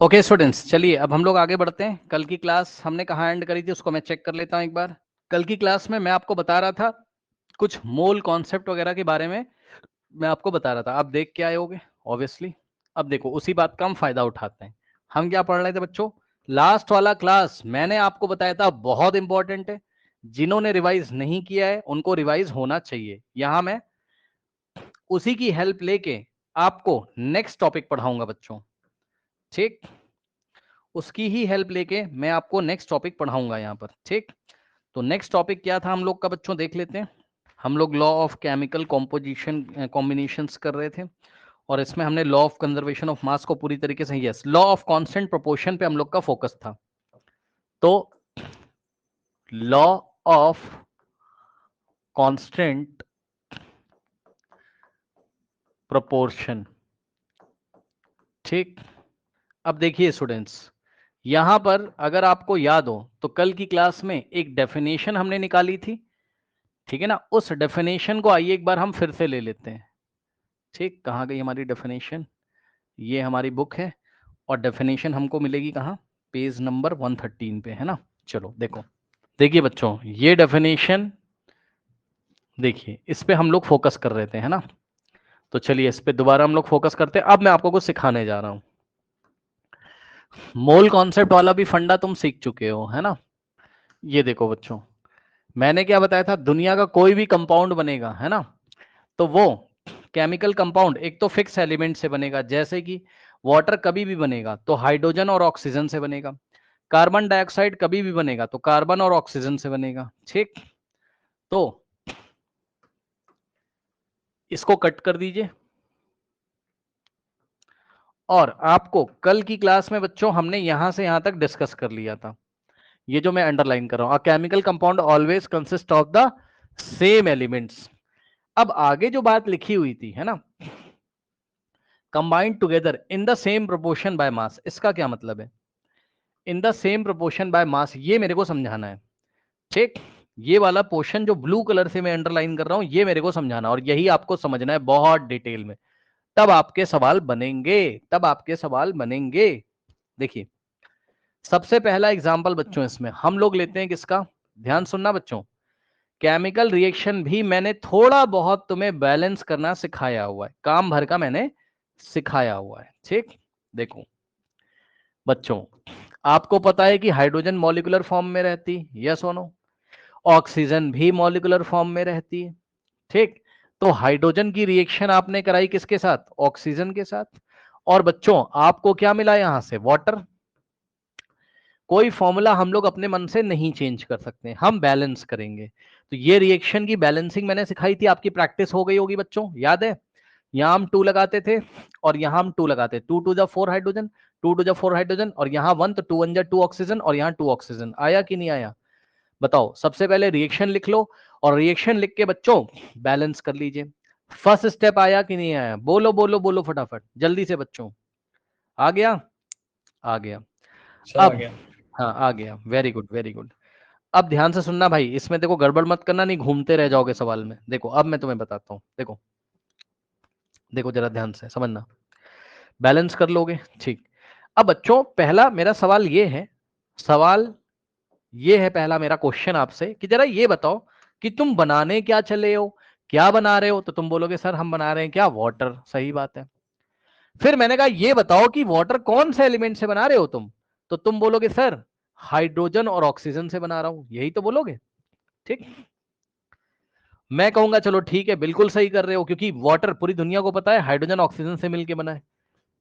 Okay students, चलिए अब हम लोग आगे बढ़ते हैं। कल की क्लास हमने कहाँ एंड करी थी उसको मैं चेक कर लेता हूँ एक बार। कल की क्लास में मैं आपको बता रहा था कुछ मोल कॉन्सेप्ट वगैरह के बारे में, मैं आपको बता रहा था। आप देख के आए होगे ऑब्वियसली। अब देखो उसी बात का हम फायदा उठाते हैं। हम क्या पढ़ रहे थे बच्चों? लास्ट वाला क्लास मैंने आपको बताया था बहुत इंपॉर्टेंट है। जिन्होंने रिवाइज नहीं किया है उनको रिवाइज होना चाहिए। यहां मैं उसी की हेल्प लेके आपको नेक्स्ट टॉपिक पढ़ाऊंगा बच्चों। ठीक, उसकी ही हेल्प लेके मैं आपको नेक्स्ट टॉपिक पढ़ाऊंगा यहाँ पर। ठीक, तो नेक्स्ट टॉपिक क्या था हम लोग का बच्चों, देख लेते हैं। हम लोग law of chemical composition combinations कर रहे थे, और इसमें हमने लॉ ऑफ कंजर्वेशन ऑफ मास को पूरी तरीके से, yes, law of constant proportion पे हम लोग का फोकस था। तो लॉ ऑफ कांस्टेंट प्रोपोर्शन। ठीक, अब देखिए स्टूडेंट्स, यहां पर अगर आपको याद हो तो कल की क्लास में एक डेफिनेशन हमने निकाली थी। ठीक है ना, उस डेफिनेशन को आइए एक बार हम फिर से ले लेते हैं। ठीक, कहाँ गई हमारी डेफिनेशन? ये हमारी बुक है, और डेफिनेशन हमको मिलेगी कहाँ? पेज नंबर 113 पे, है ना। चलो देखो, देखिए बच्चों, ये डेफिनेशन देखिए, इस पे हम लोग फोकस कर रहे थे, है ना। तो चलिए इस पे दोबारा हम लोग फोकस करते हैं। अब मैं आपको कुछ सिखाने जा रहा हूँ। मोल कॉन्सेप्ट वाला भी फंडा तुम सीख चुके हो, है ना। ये देखो बच्चों, मैंने क्या बताया था? दुनिया का कोई भी कंपाउंड बनेगा, है ना, तो वो केमिकल कंपाउंड एक तो फिक्स एलिमेंट से बनेगा। जैसे कि वाटर कभी भी बनेगा तो हाइड्रोजन और ऑक्सीजन से बनेगा। कार्बन डाइऑक्साइड कभी भी बनेगा तो कार्बन और ऑक्सीजन से बनेगा। ठीक, तो इसको कट कर दीजिए। और आपको कल की क्लास में बच्चों हमने यहां से यहां तक डिस्कस कर लिया था। ये जो मैं अंडरलाइन कर रहा हूं, a chemical compound always consist of the same elements. अब आगे जो बात लिखी हुई थी, है ना, combined together in the same proportion by mass, इसका क्या मतलब है? In the same proportion by mass, ये मेरे को समझाना है। ठीक, ये वाला पोर्शन जो ब्लू कलर से मैं अंडरलाइन कर रहा हूं, ये मेरे को समझाना, और यही आपको समझना है बहुत डिटेल में। तब आपके सवाल बनेंगे, तब आपके सवाल बनेंगे। देखिए, सबसे पहला एग्जांपल बच्चों इसमें हम लोग लेते हैं किसका? ध्यान सुनना बच्चों, केमिकल रिएक्शन भी मैंने थोड़ा बहुत तुम्हें बैलेंस करना सिखाया हुआ है, काम भर का मैंने सिखाया हुआ है। ठीक, देखो बच्चों, आपको पता है कि हाइड्रोजन मॉलिक्यूलर फॉर्म में रहती है, यस और नो। ऑक्सीजन भी मॉलिक्यूलर फॉर्म में रहती है। ठीक, तो हाइड्रोजन की रिएक्शन आपने कराई किसके साथ? ऑक्सीजन के साथ। और बच्चों आपको क्या मिला यहां से? वाटर। कोई फॉर्मूला हम लोग अपने मन से नहीं चेंज कर सकते, हम बैलेंस करेंगे। तो ये रिएक्शन की बैलेंसिंग मैंने सिखाई थी, आपकी प्रैक्टिस हो गई होगी बच्चों, याद है? यहां हम 2 लगाते थे और यहां हम 2 लगाते, 2 to the 4 hydrogen, 2 to the 4 hydrogen, और यहां 1 तो 2 1 जा 2 ऑक्सीजन, और यहां 2 ऑक्सीजन। आया कि नहीं आया? बताओ। सबसे पहले रिएक्शन लिख लो, और रिएक्शन लिख के बच्चों बैलेंस कर लीजिए। फर्स्ट स्टेप आया कि नहीं आया? बोलो बोलो बोलो फटाफट जल्दी से बच्चों। आ गया? आ गया। सर आ अब गया। हाँ, आ गया, वेरी गुड वेरी गुड। अब ध्यान से सुनना भाई, इसमें देखो गड़बड़ मत करना, नहीं घूमते रह जाओगे सवाल में। देखो अब मैं तुम्हें बताता हूँ, देखो देखो जरा ध्यान से समझना, बैलेंस कर लोगे। ठीक, अब बच्चों पहला मेरा सवाल ये है, सवाल ये है, पहला मेरा क्वेश्चन आपसे कि जरा ये बताओ कि तुम बनाने क्या चले हो, क्या बना रहे हो? तो तुम बोलोगे सर हम बना रहे हैं क्या? वाटर। सही बात है। फिर मैंने कहा ये बताओ कि वाटर कौन से एलिमेंट से बना रहे हो तुम? तो तुम बोलोगे सर हाइड्रोजन और ऑक्सीजन से बना रहा हूं, यही तो बोलोगे। ठीक, मैं कहूंगा चलो ठीक है, बिल्कुल सही कर रहे हो, क्योंकि वाटर पूरी दुनिया को पता है हाइड्रोजन ऑक्सीजन से मिलकर बना है।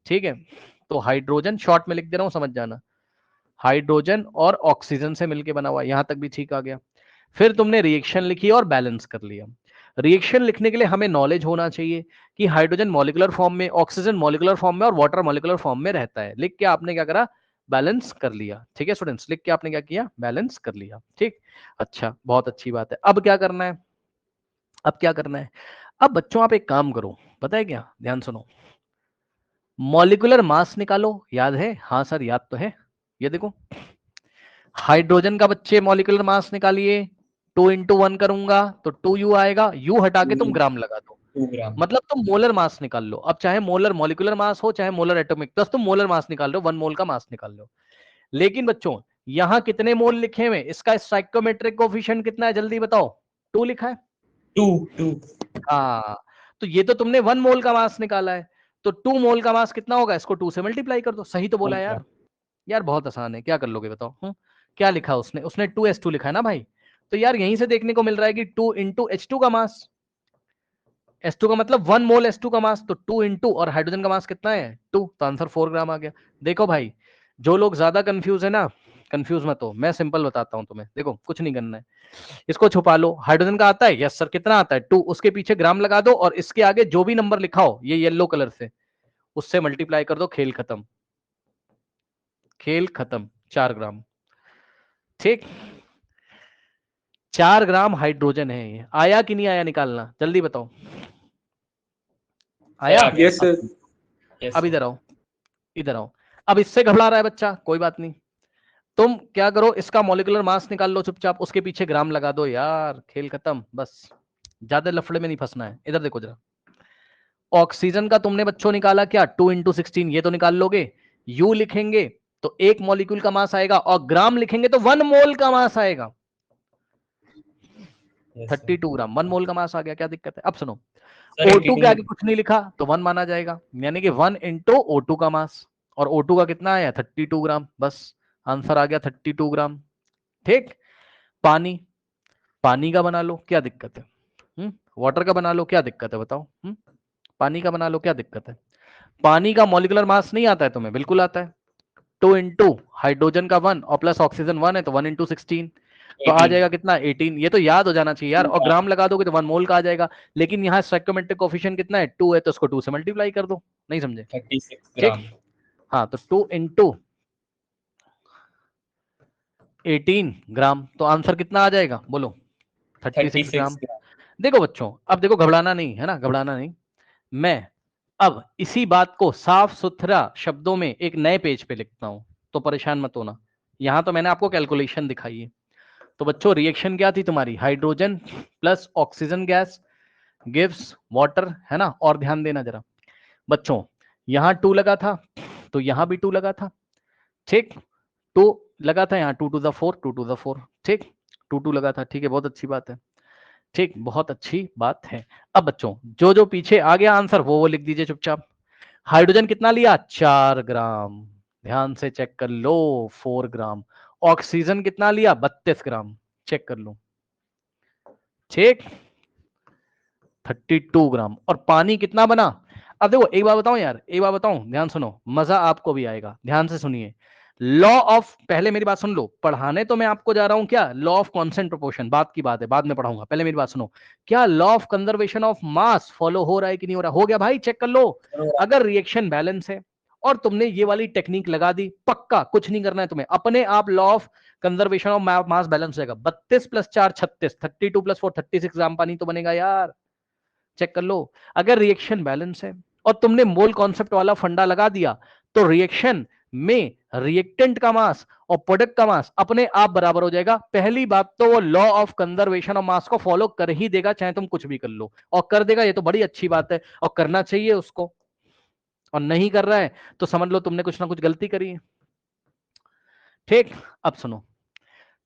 ठीक है, तो हाइड्रोजन शॉर्ट में लिख दे रहा हूं, समझ जाना, हाइड्रोजन और ऑक्सीजन से मिलकर बना हुआ, यहां तक भी ठीक आ गया। फिर तुमने रिएक्शन लिखी और बैलेंस कर लिया। रिएक्शन लिखने के लिए हमें नॉलेज होना चाहिए कि हाइड्रोजन मॉलिक्यूलर फॉर्म में, ऑक्सीजन मॉलिक्यूलर फॉर्म में और वाटर मॉलिक्यूलर फॉर्म में रहता है। लिख के आपने क्या करा? बैलेंस कर लिया। ठीक है स्टूडेंट्स, लिख के आपने क्या किया? बैलेंस कर लिया। ठीक, अच्छा, बहुत अच्छी बात है। अब क्या करना है? अब क्या करना है? अब बच्चों आप एक काम करो, पता है क्या? ध्यान सुनो, मॉलिक्यूलर मास निकालो। याद है? हाँ सर याद तो है। ये देखो, हाइड्रोजन का बच्चे मॉलिक्यूलर मास निकालिए। 2 into 1 करूंगा तो 2u आएगा, u हटा के तुम ग्राम लगा दो। 2 ग्राम। मतलब तुम मोलर मास निकाल लो, अब चाहे मोलर मॉलिक्यूलर मास हो चाहे मोलर एटॉमिक, बस तुम मोलर मास निकाल लो, 1 मोल का मास निकाल लो। लेकिन बच्चों यहां कितने मोल लिखे हुए, इसका स्टोइकोमेट्रिक कोफिशिएंट कितना है जल्दी बताओ? 2 लिखा है। 2 हाँ, तो ये तो तुमने 1 मोल का मास निकाला है, तो 2 मोल का मास कितना होगा, इसको 2 से मल्टीप्लाई कर दो। सही तो बोला यार। यार बहुत आसान है, क्या कर लोगे बताओ? क्या लिखा उसने 2s2 लिखा है ना भाई। तो यार यहीं से देखने को मिल रहा है कि 2 इंटू H2 का मास, S2 का मतलब 1 मोल S2 का मास, तो 2 इंटू, और हाइड्रोजन का मास कितना है 2, तो आंसर 4 ग्राम आ गया। देखो भाई, जो लोग ज्यादा कंफ्यूज है ना, कंफ्यूज मत हो, मैं सिंपल बताता हूं तुम्हें। देखो कुछ नहीं करना है, इसको छुपा लो। हाइड्रोजन का आता है, यस सर, कितना आता है 2, उसके पीछे ग्राम लगा दो और इसके आगे जो भी नंबर लिखा हो ये येलो कलर से, उससे मल्टीप्लाई कर दो, खेल खत्म, खेल खत्म। 4 ग्राम, ठीक। 4 ग्राम हाइड्रोजन है ये। आया कि नहीं आया निकालना, जल्दी बताओ। आया? Yes sir. अब इधर आओ, इधर आओ। अब इससे घबरा रहा है बच्चा, कोई बात नहीं, तुम क्या करो, इसका मॉलिक्यूलर मास निकाल लो चुपचाप, उसके पीछे ग्राम लगा दो यार, खेल खत्म। बस ज्यादा लफड़े में नहीं फंसना है। इधर देखो जरा, ऑक्सीजन का तुमने बच्चों निकाला क्या, 2 इंटू 16, ये तो निकाल लोगे। यू लिखेंगे तो 1 मॉलिक्यूल का मास आएगा, और ग्राम लिखेंगे तो 1 मोल का मास आएगा। 32 ग्राम, 1 मोल का मास आ गया, क्या दिक्कत है? अब सुनो, O2 के आगे कुछ नहीं लिखा तो 1 माना जाएगा, यानी कि 1 इंटू O2 का मास, और O2 का कितना आया 32 ग्राम, बस आंसर आ गया 32 ग्राम। ठीक। पानी, पानी का बना लो, क्या दिक्कत है? वाटर का बना लो, क्या दिक्कत है बताओ? पानी का बना लो, क्या दिक्कत है? पानी का मॉलिक्यूलर मास नहीं आता है तुम्हें? बिल्कुल आता है। 2 इंटू हाइड्रोजन का 1 और प्लस ऑक्सीजन 1 है, तो 1 इंटू 16, तो आ जाएगा कितना 18। ये तो याद हो जाना चाहिए यार, और ग्राम लगा दोगे तो 1 मोल का आ जाएगा। लेकिन यहाँ स्टोइकोमेट्रिक कोफिशिएंट कितना है 2 है, तो उसको 2 से मल्टीप्लाई कर दो। नहीं समझे? 36 ठीक। ग्राम। हाँ, तो 2 इंटू 18 ग्राम, तो आंसर कितना आ जाएगा बोलो? 36 ग्राम। देखो बच्चों, अब देखो, घबराना नहीं है ना, घबराना नहीं। मैं अब इसी बात को साफ सुथरा शब्दों में एक नए पेज पे लिखता हूं, तो परेशान मत होना। यहां तो मैंने आपको कैलकुलेशन दिखाई है। तो बच्चों रिएक्शन क्या थी तुम्हारी, hydrogen plus oxygen gas gives water, है ना? और ध्यान देना जरा बच्चों, यहां 2 लगा था तो यहां भी 2 लगा था, ठीक। 2 लगा था यहाँ, 2 टू द 4, 2 टू द 4, ठीक। 2 2 लगा था, ठीक है, बहुत अच्छी बात है, ठीक, बहुत अच्छी बात है। अब बच्चों जो जो पीछे आ गया आंसर वो लिख दीजिए चुपचाप। हाइड्रोजन कितना लिया 4 ग्राम, ध्यान से चेक कर लो 4 ग्राम। ऑक्सीजन कितना लिया 32 ग्राम, चेक कर लो, ठीक 32 ग्राम। और पानी कितना बना? अब देखो एक बात बताऊं यार, एक बात बताऊं, ध्यान सुनो, मजा आपको भी आएगा, ध्यान से सुनिए। लॉ ऑफ, पहले मेरी बात सुन लो, पढ़ाने तो मैं आपको जा रहा हूं क्या, लॉ ऑफ कांस्टेंट प्रोपोर्शन, बात की बात है, बाद में पढ़ाऊंगा, पहले मेरी बात सुनो। क्या law of conservation of mass follow हो रहा है कि नहीं हो रहा? हो गया भाई, चेक कर लो। अगर रिएक्शन बैलेंस है और तुमने ये वाली टेक्निक लगा दी, पक्का कुछ नहीं करना है तुम्हें, अपने आप law of conservation of mass balance रहेगा। 32 प्लस 4 36, 32 प्लस 4 36 ग्राम पानी तो बनेगा यार, चेक कर लो। अगर रिएक्शन बैलेंस है और तुमने मोल कॉन्सेप्ट वाला फंडा लगा दिया, तो रिएक्शन में रिएक्टेंट का मास और प्रोडक्ट का मास अपने आप बराबर हो जाएगा। पहली बात तो वो लॉ ऑफ कंजर्वेशन ऑफ मास को फॉलो कर ही देगा, चाहे तुम कुछ भी कर लो, और कर देगा, ये तो बड़ी अच्छी बात है, और करना चाहिए उसको। और नहीं कर रहा है तो समझ लो तुमने कुछ ना कुछ गलती करी है, ठीक। अब सुनो,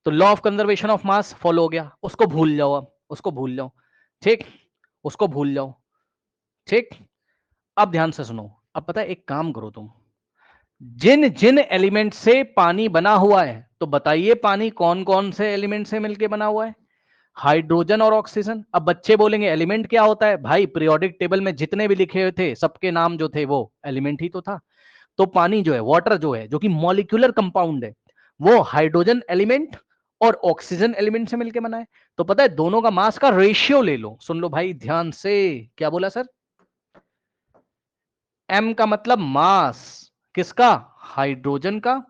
तो law of conservation of mass follow हो गया, उसको भूल जाओ, अब उसको भूल जाओ, ठीक, उसको भूल जाओ, ठीक। अब ध्यान से सुनो, अब पता है एक काम करो तुम, जिन जिन एलिमेंट से पानी बना हुआ है, तो बताइए पानी कौन कौन से एलिमेंट से मिलकर बना हुआ है? हाइड्रोजन और ऑक्सीजन। अब बच्चे बोलेंगे एलिमेंट क्या होता है? भाई पीरियोडिक टेबल में जितने भी लिखे हुए थे सबके नाम जो थे वो एलिमेंट ही तो था। तो पानी जो है, वाटर जो है, जो कि मॉलिक्यूलर कंपाउंड है, वो हाइड्रोजन एलिमेंट और ऑक्सीजन एलिमेंट से मिलकर बना है। तो पता है दोनों का मास का रेशियो ले लो, सुन लो भाई ध्यान से, क्या बोला सर? m का मतलब मास, किसका? हाइड्रोजन का,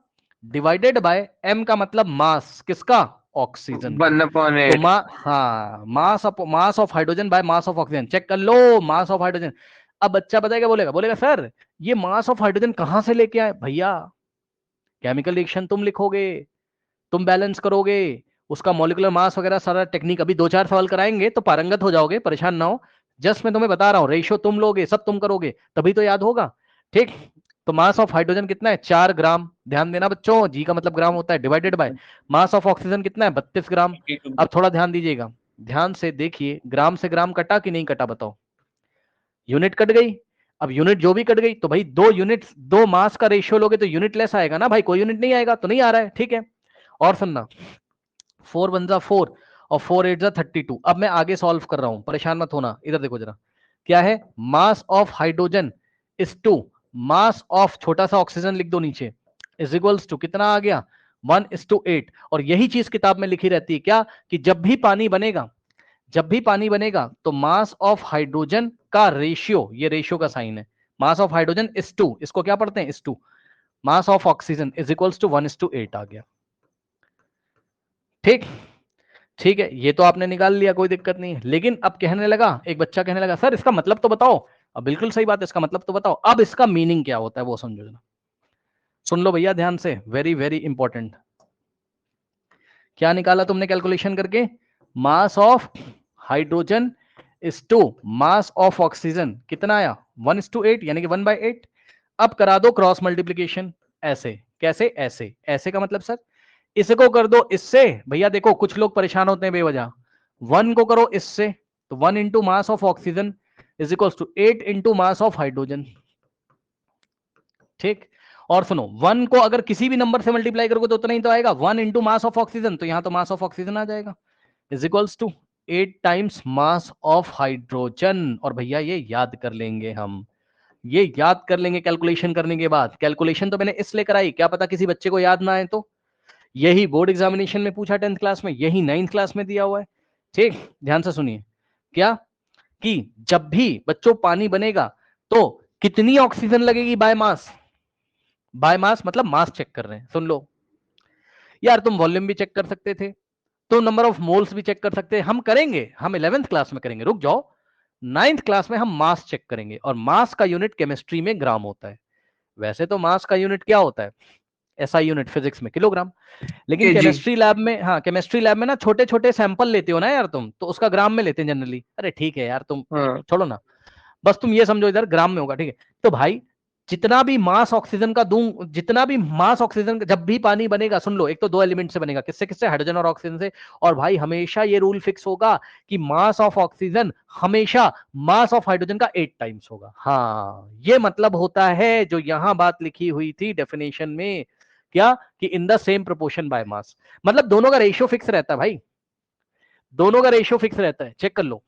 डिवाइडेड बाय m का मतलब मास, किसका? ऑक्सीजन का। 1/8। तो हाँ, mass of hydrogen by mass of oxygen, check कर लो, मास ऑफ हाइड्रोजन। अब बच्चा बताएगा, बोलेगा बोलेगा सर ये मास ऑफ हाइड्रोजन कहां से लेके आए? भैया केमिकल रिएक्शन तुम लिखोगे, तुम बैलेंस करोगे, उसका मॉलिक्यूलर मास वगैरह सारा टेक्निक, अभी 2 4 सवाल कराएंगे तो पारंगत हो जाओगे, परेशान ना हो। जस्ट मैं तुम्हें बता रहा हूँ, रेशियो तुम लोगे, सब तुम करोगे तभी तो याद होगा। ठीक, तो मास ऑफ हाइड्रोजन कितना है 4 ग्राम, ध्यान देना बच्चों, जी का मतलब ग्राम होता है, divided by mass of oxygen कितना है 32 ग्राम। अब थोड़ा ध्यान दीजिएगा, ध्यान से देखिए, ग्राम से ग्राम कटा कि नहीं कटा बताओ, यूनिट कट गई। अब यूनिट जो भी कट गई तो भाई दो यूनिट, दो मास का रेशियो लोगे तो यूनिट लेस आएगा ना भाई, कोई यूनिट नहीं आएगा, तो नहीं आ रहा है। ठीक है, और सुनना, 4 1 जा 4 और 4 8 जा 32। अब मैं आगे सॉल्व कर रहा हूं, परेशान मत होना, इधर देखो जरा, क्या है, mass of hydrogen is to mass of छोटा सा ऑक्सीजन लिख दो नीचे, इज इक्वल्स टू कितना आ गया 1:8। और यही चीज किताब में लिखी रहती है क्या, कि जब भी पानी बनेगा, जब भी पानी बनेगा तो मास ऑफ हाइड्रोजन का रेशियो, ये रेशियो का साइन है, mass of hydrogen is to, इसको क्या पढ़ते हैं is to mass of oxygen is equals to 1:8 आ गया। ठीक, ठीक है, ये तो आपने निकाल लिया, कोई दिक्कत नहीं है। लेकिन अब कहने लगा, एक बच्चा कहने लगा सर इसका मतलब तो बताओ। अब बिल्कुल सही बात है, इसका मतलब तो बताओ, अब इसका मीनिंग क्या होता है वो समझो जरा, सुन लो भैया ध्यान से, वेरी वेरी इंपॉर्टेंट। क्या निकाला तुमने कैलकुलेशन करके, mass of hydrogen is to mass of oxygen, कितना आया 1:8 यानी कि 1/8। अब करा दो क्रॉस मल्टीप्लीकेशन, ऐसे कैसे, ऐसे, ऐसे का मतलब सर इसको कर दो इससे, भैया देखो कुछ लोग परेशान होते हैं बेवजह, 1 को करो इससे तो 1 into mass of oxygen is equal to 8 into mass of hydrogen. ठीक, और सुनो 1 को अगर किसी भी नंबर से मल्टीप्लाई करोगे तो उतना ही तो आएगा, 1 इंटू मास ऑफ ऑक्सीजन, तो यहां तो मास ऑफ ऑक्सीजन आ जाएगा, is equals to 8 times mass of hydrogen. और भैया ये याद कर लेंगे हम, ये याद कर लेंगे कैलकुलेशन करने के बाद। कैलकुलेशन तो मैंने इसलिए कराई, क्या पता किसी बच्चे को याद ना आए तो, यही बोर्ड एग्जामिनेशन में पूछा 10th क्लास में, यही 9th क्लास में दिया हुआ है। ठीक, ध्यान से सुनिए, क्या कि जब भी बच्चों पानी बनेगा तो कितनी ऑक्सीजन लगेगी बाय मास, बाय मास मतलब मास चेक कर रहे हैं, सुन लो यार, तुम वॉल्यूम भी चेक कर सकते थे, तो नंबर ऑफ मोल्स भी चेक कर सकते हैं, हम करेंगे, हम 11th क्लास में करेंगे, रुक जाओ, 9th क्लास में हम मास चेक करेंगे। और मास का यूनिट केमिस्ट्री में ग्राम होता है, वैसे तो मास का यूनिट क्या होता है, एसआई यूनिट फिजिक्स में किलोग्राम, लेकिन केजी। केमिस्ट्री लैब में, हाँ केमिस्ट्री लैब में ना छोटे छोटे सैंपल लेते हो ना यार तुम, तो उसका ग्राम में लेते हैं जनरली। अरे ठीक है यार, तुम हाँ छोड़ो ना, बस तुम ये समझो इधर ग्राम में होगा। ठीक है, तो भाई जितना भी मास ऑक्सीजन का दूं, जितना भी मास ऑक्सीजन, जब भी पानी बनेगा, सुन लो, एक तो दो एलिमेंट से बनेगा, किससे किससे, हाइड्रोजन और ऑक्सीजन से। और भाई हमेशा ये रूल फिक्स होगा कि मास ऑफ ऑक्सीजन हमेशा मास ऑफ हाइड्रोजन का 8 टाइम्स होगा। हाँ, ये मतलब होता है जो यहां बात लिखी हुई थी डेफिनेशन में, क्या कि in the same proportion by mass, मतलब दोनों का रेशियो फिक्स रहता है भाई, दोनों का रेशियो फिक्स रहता है, चेक कर लो,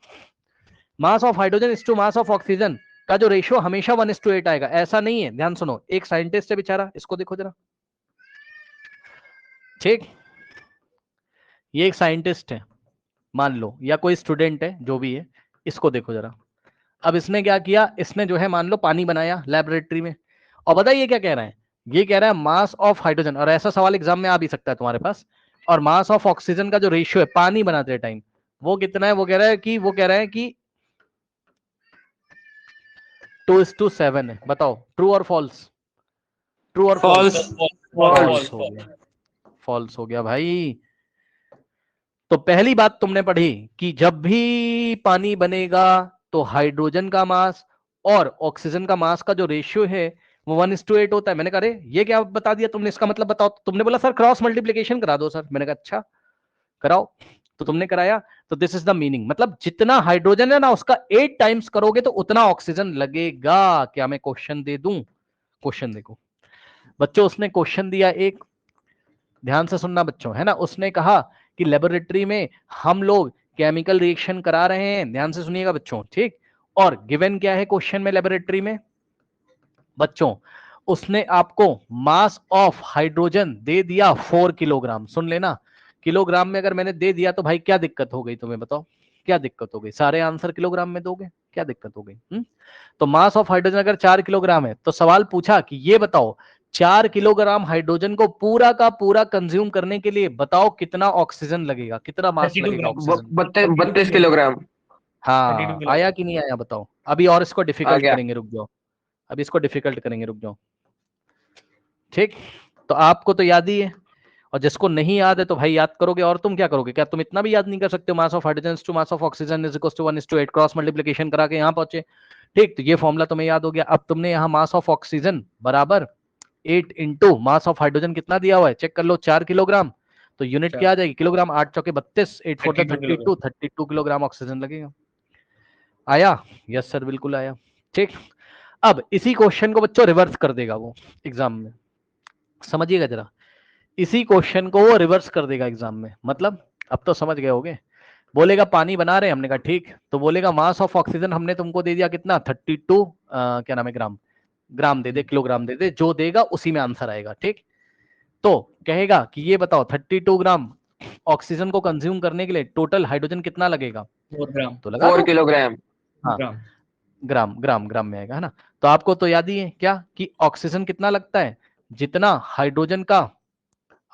mass of hydrogen is to mass of oxygen का जो रेशियो हमेशा 1:8 आएगा, ऐसा नहीं है। ध्यान सुनो, एक साइंटिस्ट है बेचारा, इसको देखो जरा, ठीक, ये एक साइंटिस्ट है मान लो, या कोई स्टूडेंट है जो भी है, इसको देखो जरा। अब इसने क्या किया, इसने जो है मान लो पानी बनाया लेबोरेटरी में, और बताइए क्या कह रहा है, ये कह रहा है मास ऑफ हाइड्रोजन, और ऐसा सवाल एग्जाम में आ भी सकता है तुम्हारे पास, और मास ऑफ ऑक्सीजन का जो रेशियो है पानी बनाते टाइम वो कितना है, वो कह रहा है कि, वो कह रहा है कि 2:7 है। बताओ ट्रू और फॉल्स, ट्रू और फॉल्स, फॉल्स। False false. हो गया, फॉल्स हो गया भाई। तो पहली बात तुमने पढ़ी कि जब भी पानी बनेगा तो हाइड्रोजन का मास और ऑक्सीजन का मास का जो रेशियो है वो 1:8 होता है। मैंने कहा अरे ये क्या बता दिया तुमने, इसका मतलब बताओ। तुमने बोला सर क्रॉस मल्टीप्लीकेशन करा दो सर, मैंने कहा अच्छा कराओ, तो तुमने कराया, तो दिस इज द मीनिंग, मतलब जितना हाइड्रोजन है ना उसका 8 टाइम्स करोगे तो उतना ऑक्सीजन लगेगा। क्या मैं क्वेश्चन दे दूं, क्वेश्चन देखो बच्चों, उसने क्वेश्चन दिया एक, ध्यान से सुनना बच्चों, है ना, उसने कहा कि लेबोरेटरी में हम लोग केमिकल रिएक्शन करा रहे हैं, ध्यान से सुनिएगा बच्चों, ठीक, और गिवन क्या है क्वेश्चन में लेबोरेटरी में बच्चों, उसने आपको मास ऑफ हाइड्रोजन दे दिया 4 किलोग्राम, सुन लेना, किलोग्राम में अगर मैंने दे दिया तो भाई क्या दिक्कत हो गई तुम्हें बताओ, क्या दिक्कत हो गई, सारे आंसर किलोग्राम में दोगे, क्या दिक्कत हो गई। तो मास ऑफ हाइड्रोजन अगर 4 किलोग्राम है तो सवाल पूछा कि ये बताओ 4 किलोग्राम हाइड्रोजन को पूरा का पूरा कंज्यूम करने के लिए बताओ कितना ऑक्सीजन लगेगा, कितना मास 32 लगेगा ग्राम ऑक्सीजन। 32 किलोग्राम। 32 हाँ किलो आया कि नहीं आया बताओ, अभी और इसको आ डिफिकल्ट गया। करेंगे, रुक जाओ, अभी इसको डिफिकल्ट करेंगे, रुक जाओ, ठीक, तो आपको तो याद ही है, और जिसको नहीं याद है तो भाई याद करोगे, और तुम क्या करोगे, क्या तुम इतना भी याद नहीं कर सकते हो, mass of hydrogen to mass of oxygen is equal to 1:8, cross multiplication करा के यहाँ पहुंचे। ठीक, तो ये फॉर्मूला तुम्हें याद हो गया। अब तुमने यहाँ मास ऑफ ऑक्सीजन बराबर 8 इंटू मास ऑफ हाइड्रोजन कितना दिया हुआ है, चेक कर लो, 4 किलोग्राम। तो यूनिट क्या आ जाएगी, किलोग्राम, 8 चौके 32, 8 4 32, 32 किलोग्राम ऑक्सीजन लगेगा। आया? यस सर, बिल्कुल आया। ठीक, अब इसी क्वेश्चन को बच्चों रिवर्स कर देगा वो एग्जाम में, समझिएगा जरा, इसी क्वेश्चन को वो रिवर्स कर देगा एग्जाम में। मतलब अब तो समझ गए होगे। बोलेगा पानी बना रहे हैं, हमने कहा ठीक, तो बोलेगा मास ऑफ ऑक्सीजन हमने तुमको दे दिया कितना, 32 क्या नाम है, ग्राम, ग्राम दे दे, किलोग्राम दे दे, जो देगा उसी में आंसर आएगा। ठीक, तो कहेगा कि ये बताओ 32 ग्राम ऑक्सीजन को कंज्यूम करने के लिए टोटल हाइड्रोजन कितना लगेगा, 4 ग्राम, तो लगा 4 किलोग्राम। हाँ, ग्राम ग्राम ग्राम में आएगा, है ना। तो आपको तो याद ही है क्या कि ऑक्सीजन कितना लगता है, जितना हाइड्रोजन का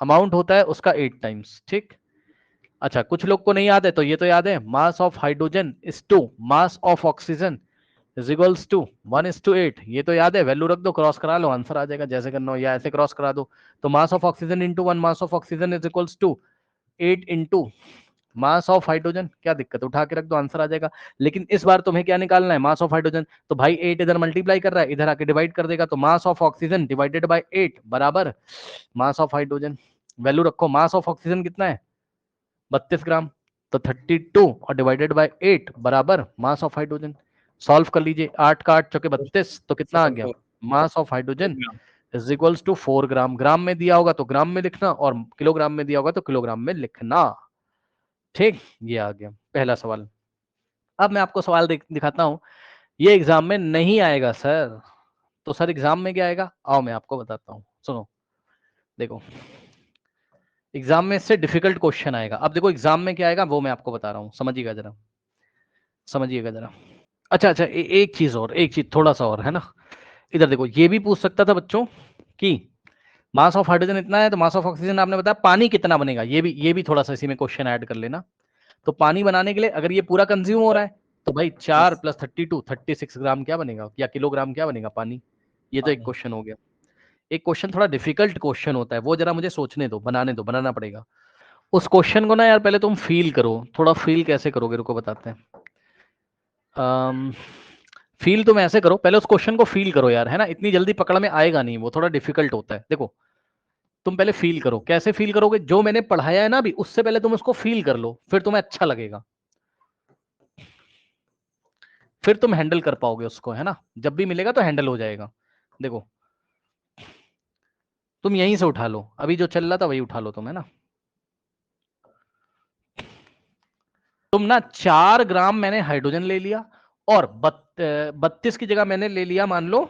अमाउंट होता है उसका 8 टाइम्स। ठीक, अच्छा कुछ लोग को नहीं याद है तो ये तो याद है, mass of hydrogen is to mass of oxygen is equals to 1:8, ये तो याद है, वैल्यू रख दो, क्रॉस करा लो, आंसर आ जाएगा, जैसे करना हो, या ऐसे क्रॉस करा दो। तो mass of oxygen into 1 mass of oxygen is equals to 8 into mass of hydrogen, क्या दिक्कत है, उठा के रख दो, आंसर आ जाएगा। लेकिन इस बार तुम्हें क्या निकालना है, मास ऑफ हाइड्रोजन, तो भाई 8 इधर मल्टीप्लाई कर रहा है, इधर आके डिवाइड कर देगा, तो mass of oxygen divided by 8 बराबर मास ऑफ हाइड्रोजन। वैल्यू रखो, मास ऑफ ऑक्सीजन कितना है, 32 ग्राम, तो 32 और डिवाइडेड बाय 8 बराबर मास ऑफ हाइड्रोजन। सॉल्व कर लीजिए, 8 का 8 चौके 32, तो कितना आ गया, mass of hydrogen is equals to 4 gram. Gram में दिया होगा तो ग्राम में लिखना, और किलोग्राम में दिया होगा तो किलोग्राम में लिखना। ठीक, ये आ गया पहला सवाल। अब मैं आपको सवाल दिखाता हूं, ये एग्जाम में नहीं आएगा सर, तो सर एग्जाम में क्या आएगा, आओ मैं आपको बताता हूं, सुनो, देखो एग्जाम में इससे डिफिकल्ट क्वेश्चन आएगा। अब देखो एग्जाम में क्या आएगा वो मैं आपको बता रहा हूं, समझिएगा जरा, समझिएगा जरा। अच्छा अच्छा, एक चीज और, एक चीज थोड़ा सा और है ना, इधर देखो, ये भी पूछ सकता था बच्चों कि मास ऑफ हाइड्रोजन इतना है तो मास ऑफ ऑक्सीजन आपने बताया, पानी कितना बनेगा, ये भी थोड़ा सा इसी में क्वेश्चन ऐड कर लेना। तो पानी बनाने के लिए अगर ये पूरा कंज्यूम हो रहा है तो भाई 4 + 32 36 ग्राम क्या बनेगा, या किलोग्राम क्या बनेगा पानी। ये तो एक क्वेश्चन हो गया। एक क्वेश्चन थोड़ा डिफिकल्ट क्वेश्चन होता है, वो जरा मुझे सोचने दो, बनाने दो, बनाना पड़ेगा उस क्वेश्चन को ना यार। पहले तुम फील करो, थोड़ा फील कैसे करोगे, रुको बताते हैं। फील तुम ऐसे करो, पहले उस क्वेश्चन को फील करो यार, है ना, इतनी जल्दी पकड़ में आएगा नहीं, वो थोड़ा डिफिकल्ट होता है। देखो तुम पहले फील करो, कैसे फील करोगे, जो मैंने पढ़ाया है ना अभी, उससे पहले तुम उसको फील कर लो, फिर तुम्हें अच्छा लगेगा, फिर तुम हैंडल कर पाओगे उसको, है ना, जब भी मिलेगा तो हैंडल हो जाएगा। देखो तुम यहीं से उठा लो, अभी जो चल रहा था वही उठा लो तुम, है ना। तुम ना 4 ग्राम मैंने हाइड्रोजन ले लिया, और 32 की जगह मैंने ले लिया मान लो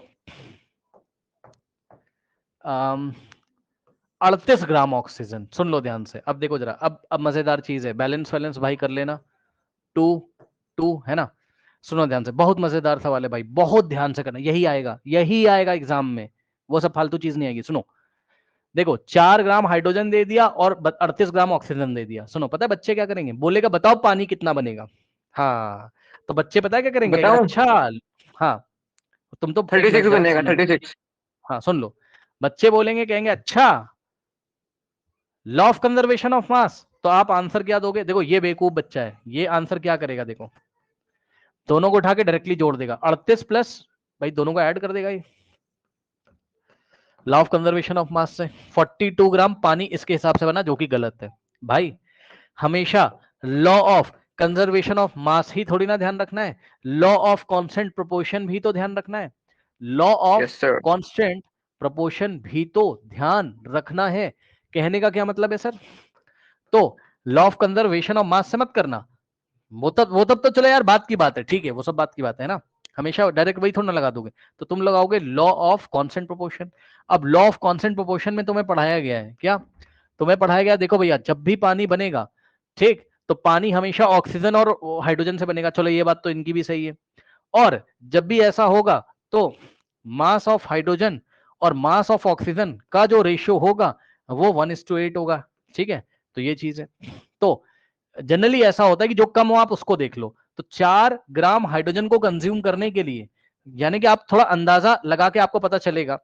38 ग्राम ऑक्सीजन। सुन लो ध्यान से, अब देखो जरा, अब मजेदार चीज है, बैलेंस वैलेंस भाई कर लेना, 2 2 है ना। सुनो ध्यान से, बहुत मजेदार सवाल है भाई, बहुत ध्यान से करना, यही आएगा, यही आएगा एग्जाम में, वो सब फालतू चीज नहीं आएगी। सुनो, देखो 4 ग्राम हाइड्रोजन दे दिया और 38 ग्राम ऑक्सीजन दे दिया। सुनो, पता है बच्चे क्या करेंगे, बोलेगा बताओ पानी कितना बनेगा। हाँ, तो बच्चे पता है क्या करेंगे, अच्छा, हाँ, तुम तो 36 बनेगा, 36। हाँ सुन लो, बच्चे बोलेंगे, कहेंगे अच्छा लॉ ऑफ कंजर्वेशन ऑफ मास, तो आप आंसर क्या दोगे, देखो ये बेवकूफ बच्चा है, ये आंसर क्या करेगा, देखो दोनों को उठा के डायरेक्टली जोड़ देगा, 38 प्लस भाई दोनों को ऐड कर देगा ये लॉ ऑफ कंजर्वेशन ऑफ मास से। 42 ग्राम पानी इसके हिसाब से बना, जो कि गलत है भाई। हमेशा law of conservation of mass ही थोड़ी ना ध्यान रखना है, लॉ ऑफ कांस्टेंट प्रोपोर्शन भी तो ध्यान रखना है, लॉ ऑफ कांस्टेंट प्रोपोर्शन भी तो ध्यान रखना है। कहने का क्या मतलब है सर, तो लॉ ऑफ कंजर्वेशन ऑफ मास से मत करना, वो तब तो चलो यार बात की बात है, ठीक है, वो सब बात की बात है ना, हमेशा डायरेक्ट वही थोड़ा ना लगा दोगे, तो तुम लगाओगे लॉ ऑफ कांस्टेंट प्रोपोर्शन। अब लॉ ऑफ कांस्टेंट प्रोपोर्शन में तुम्हें पढ़ाया गया है क्या, तुम्हें पढ़ाया गया, देखो भैया जब भी पानी बनेगा, ठीक, तो पानी हमेशा ऑक्सीजन और हाइड्रोजन से बनेगा, चलो ये बात तो इनकी भी सही है, और जब भी ऐसा होगा तो मास ऑफ हाइड्रोजन और मास ऑफ ऑक्सीजन का जो रेशियो होगा वो 1:8 होगा, ठीक है, तो ये चीज है। तो जनरली ऐसा होता है कि जो कम हो आप उसको देख लो, तो 4 ग्राम हाइड्रोजन को कंज्यूम करने के लिए, यानी कि आप थोड़ा अंदाजा लगा के आपको पता चलेगा,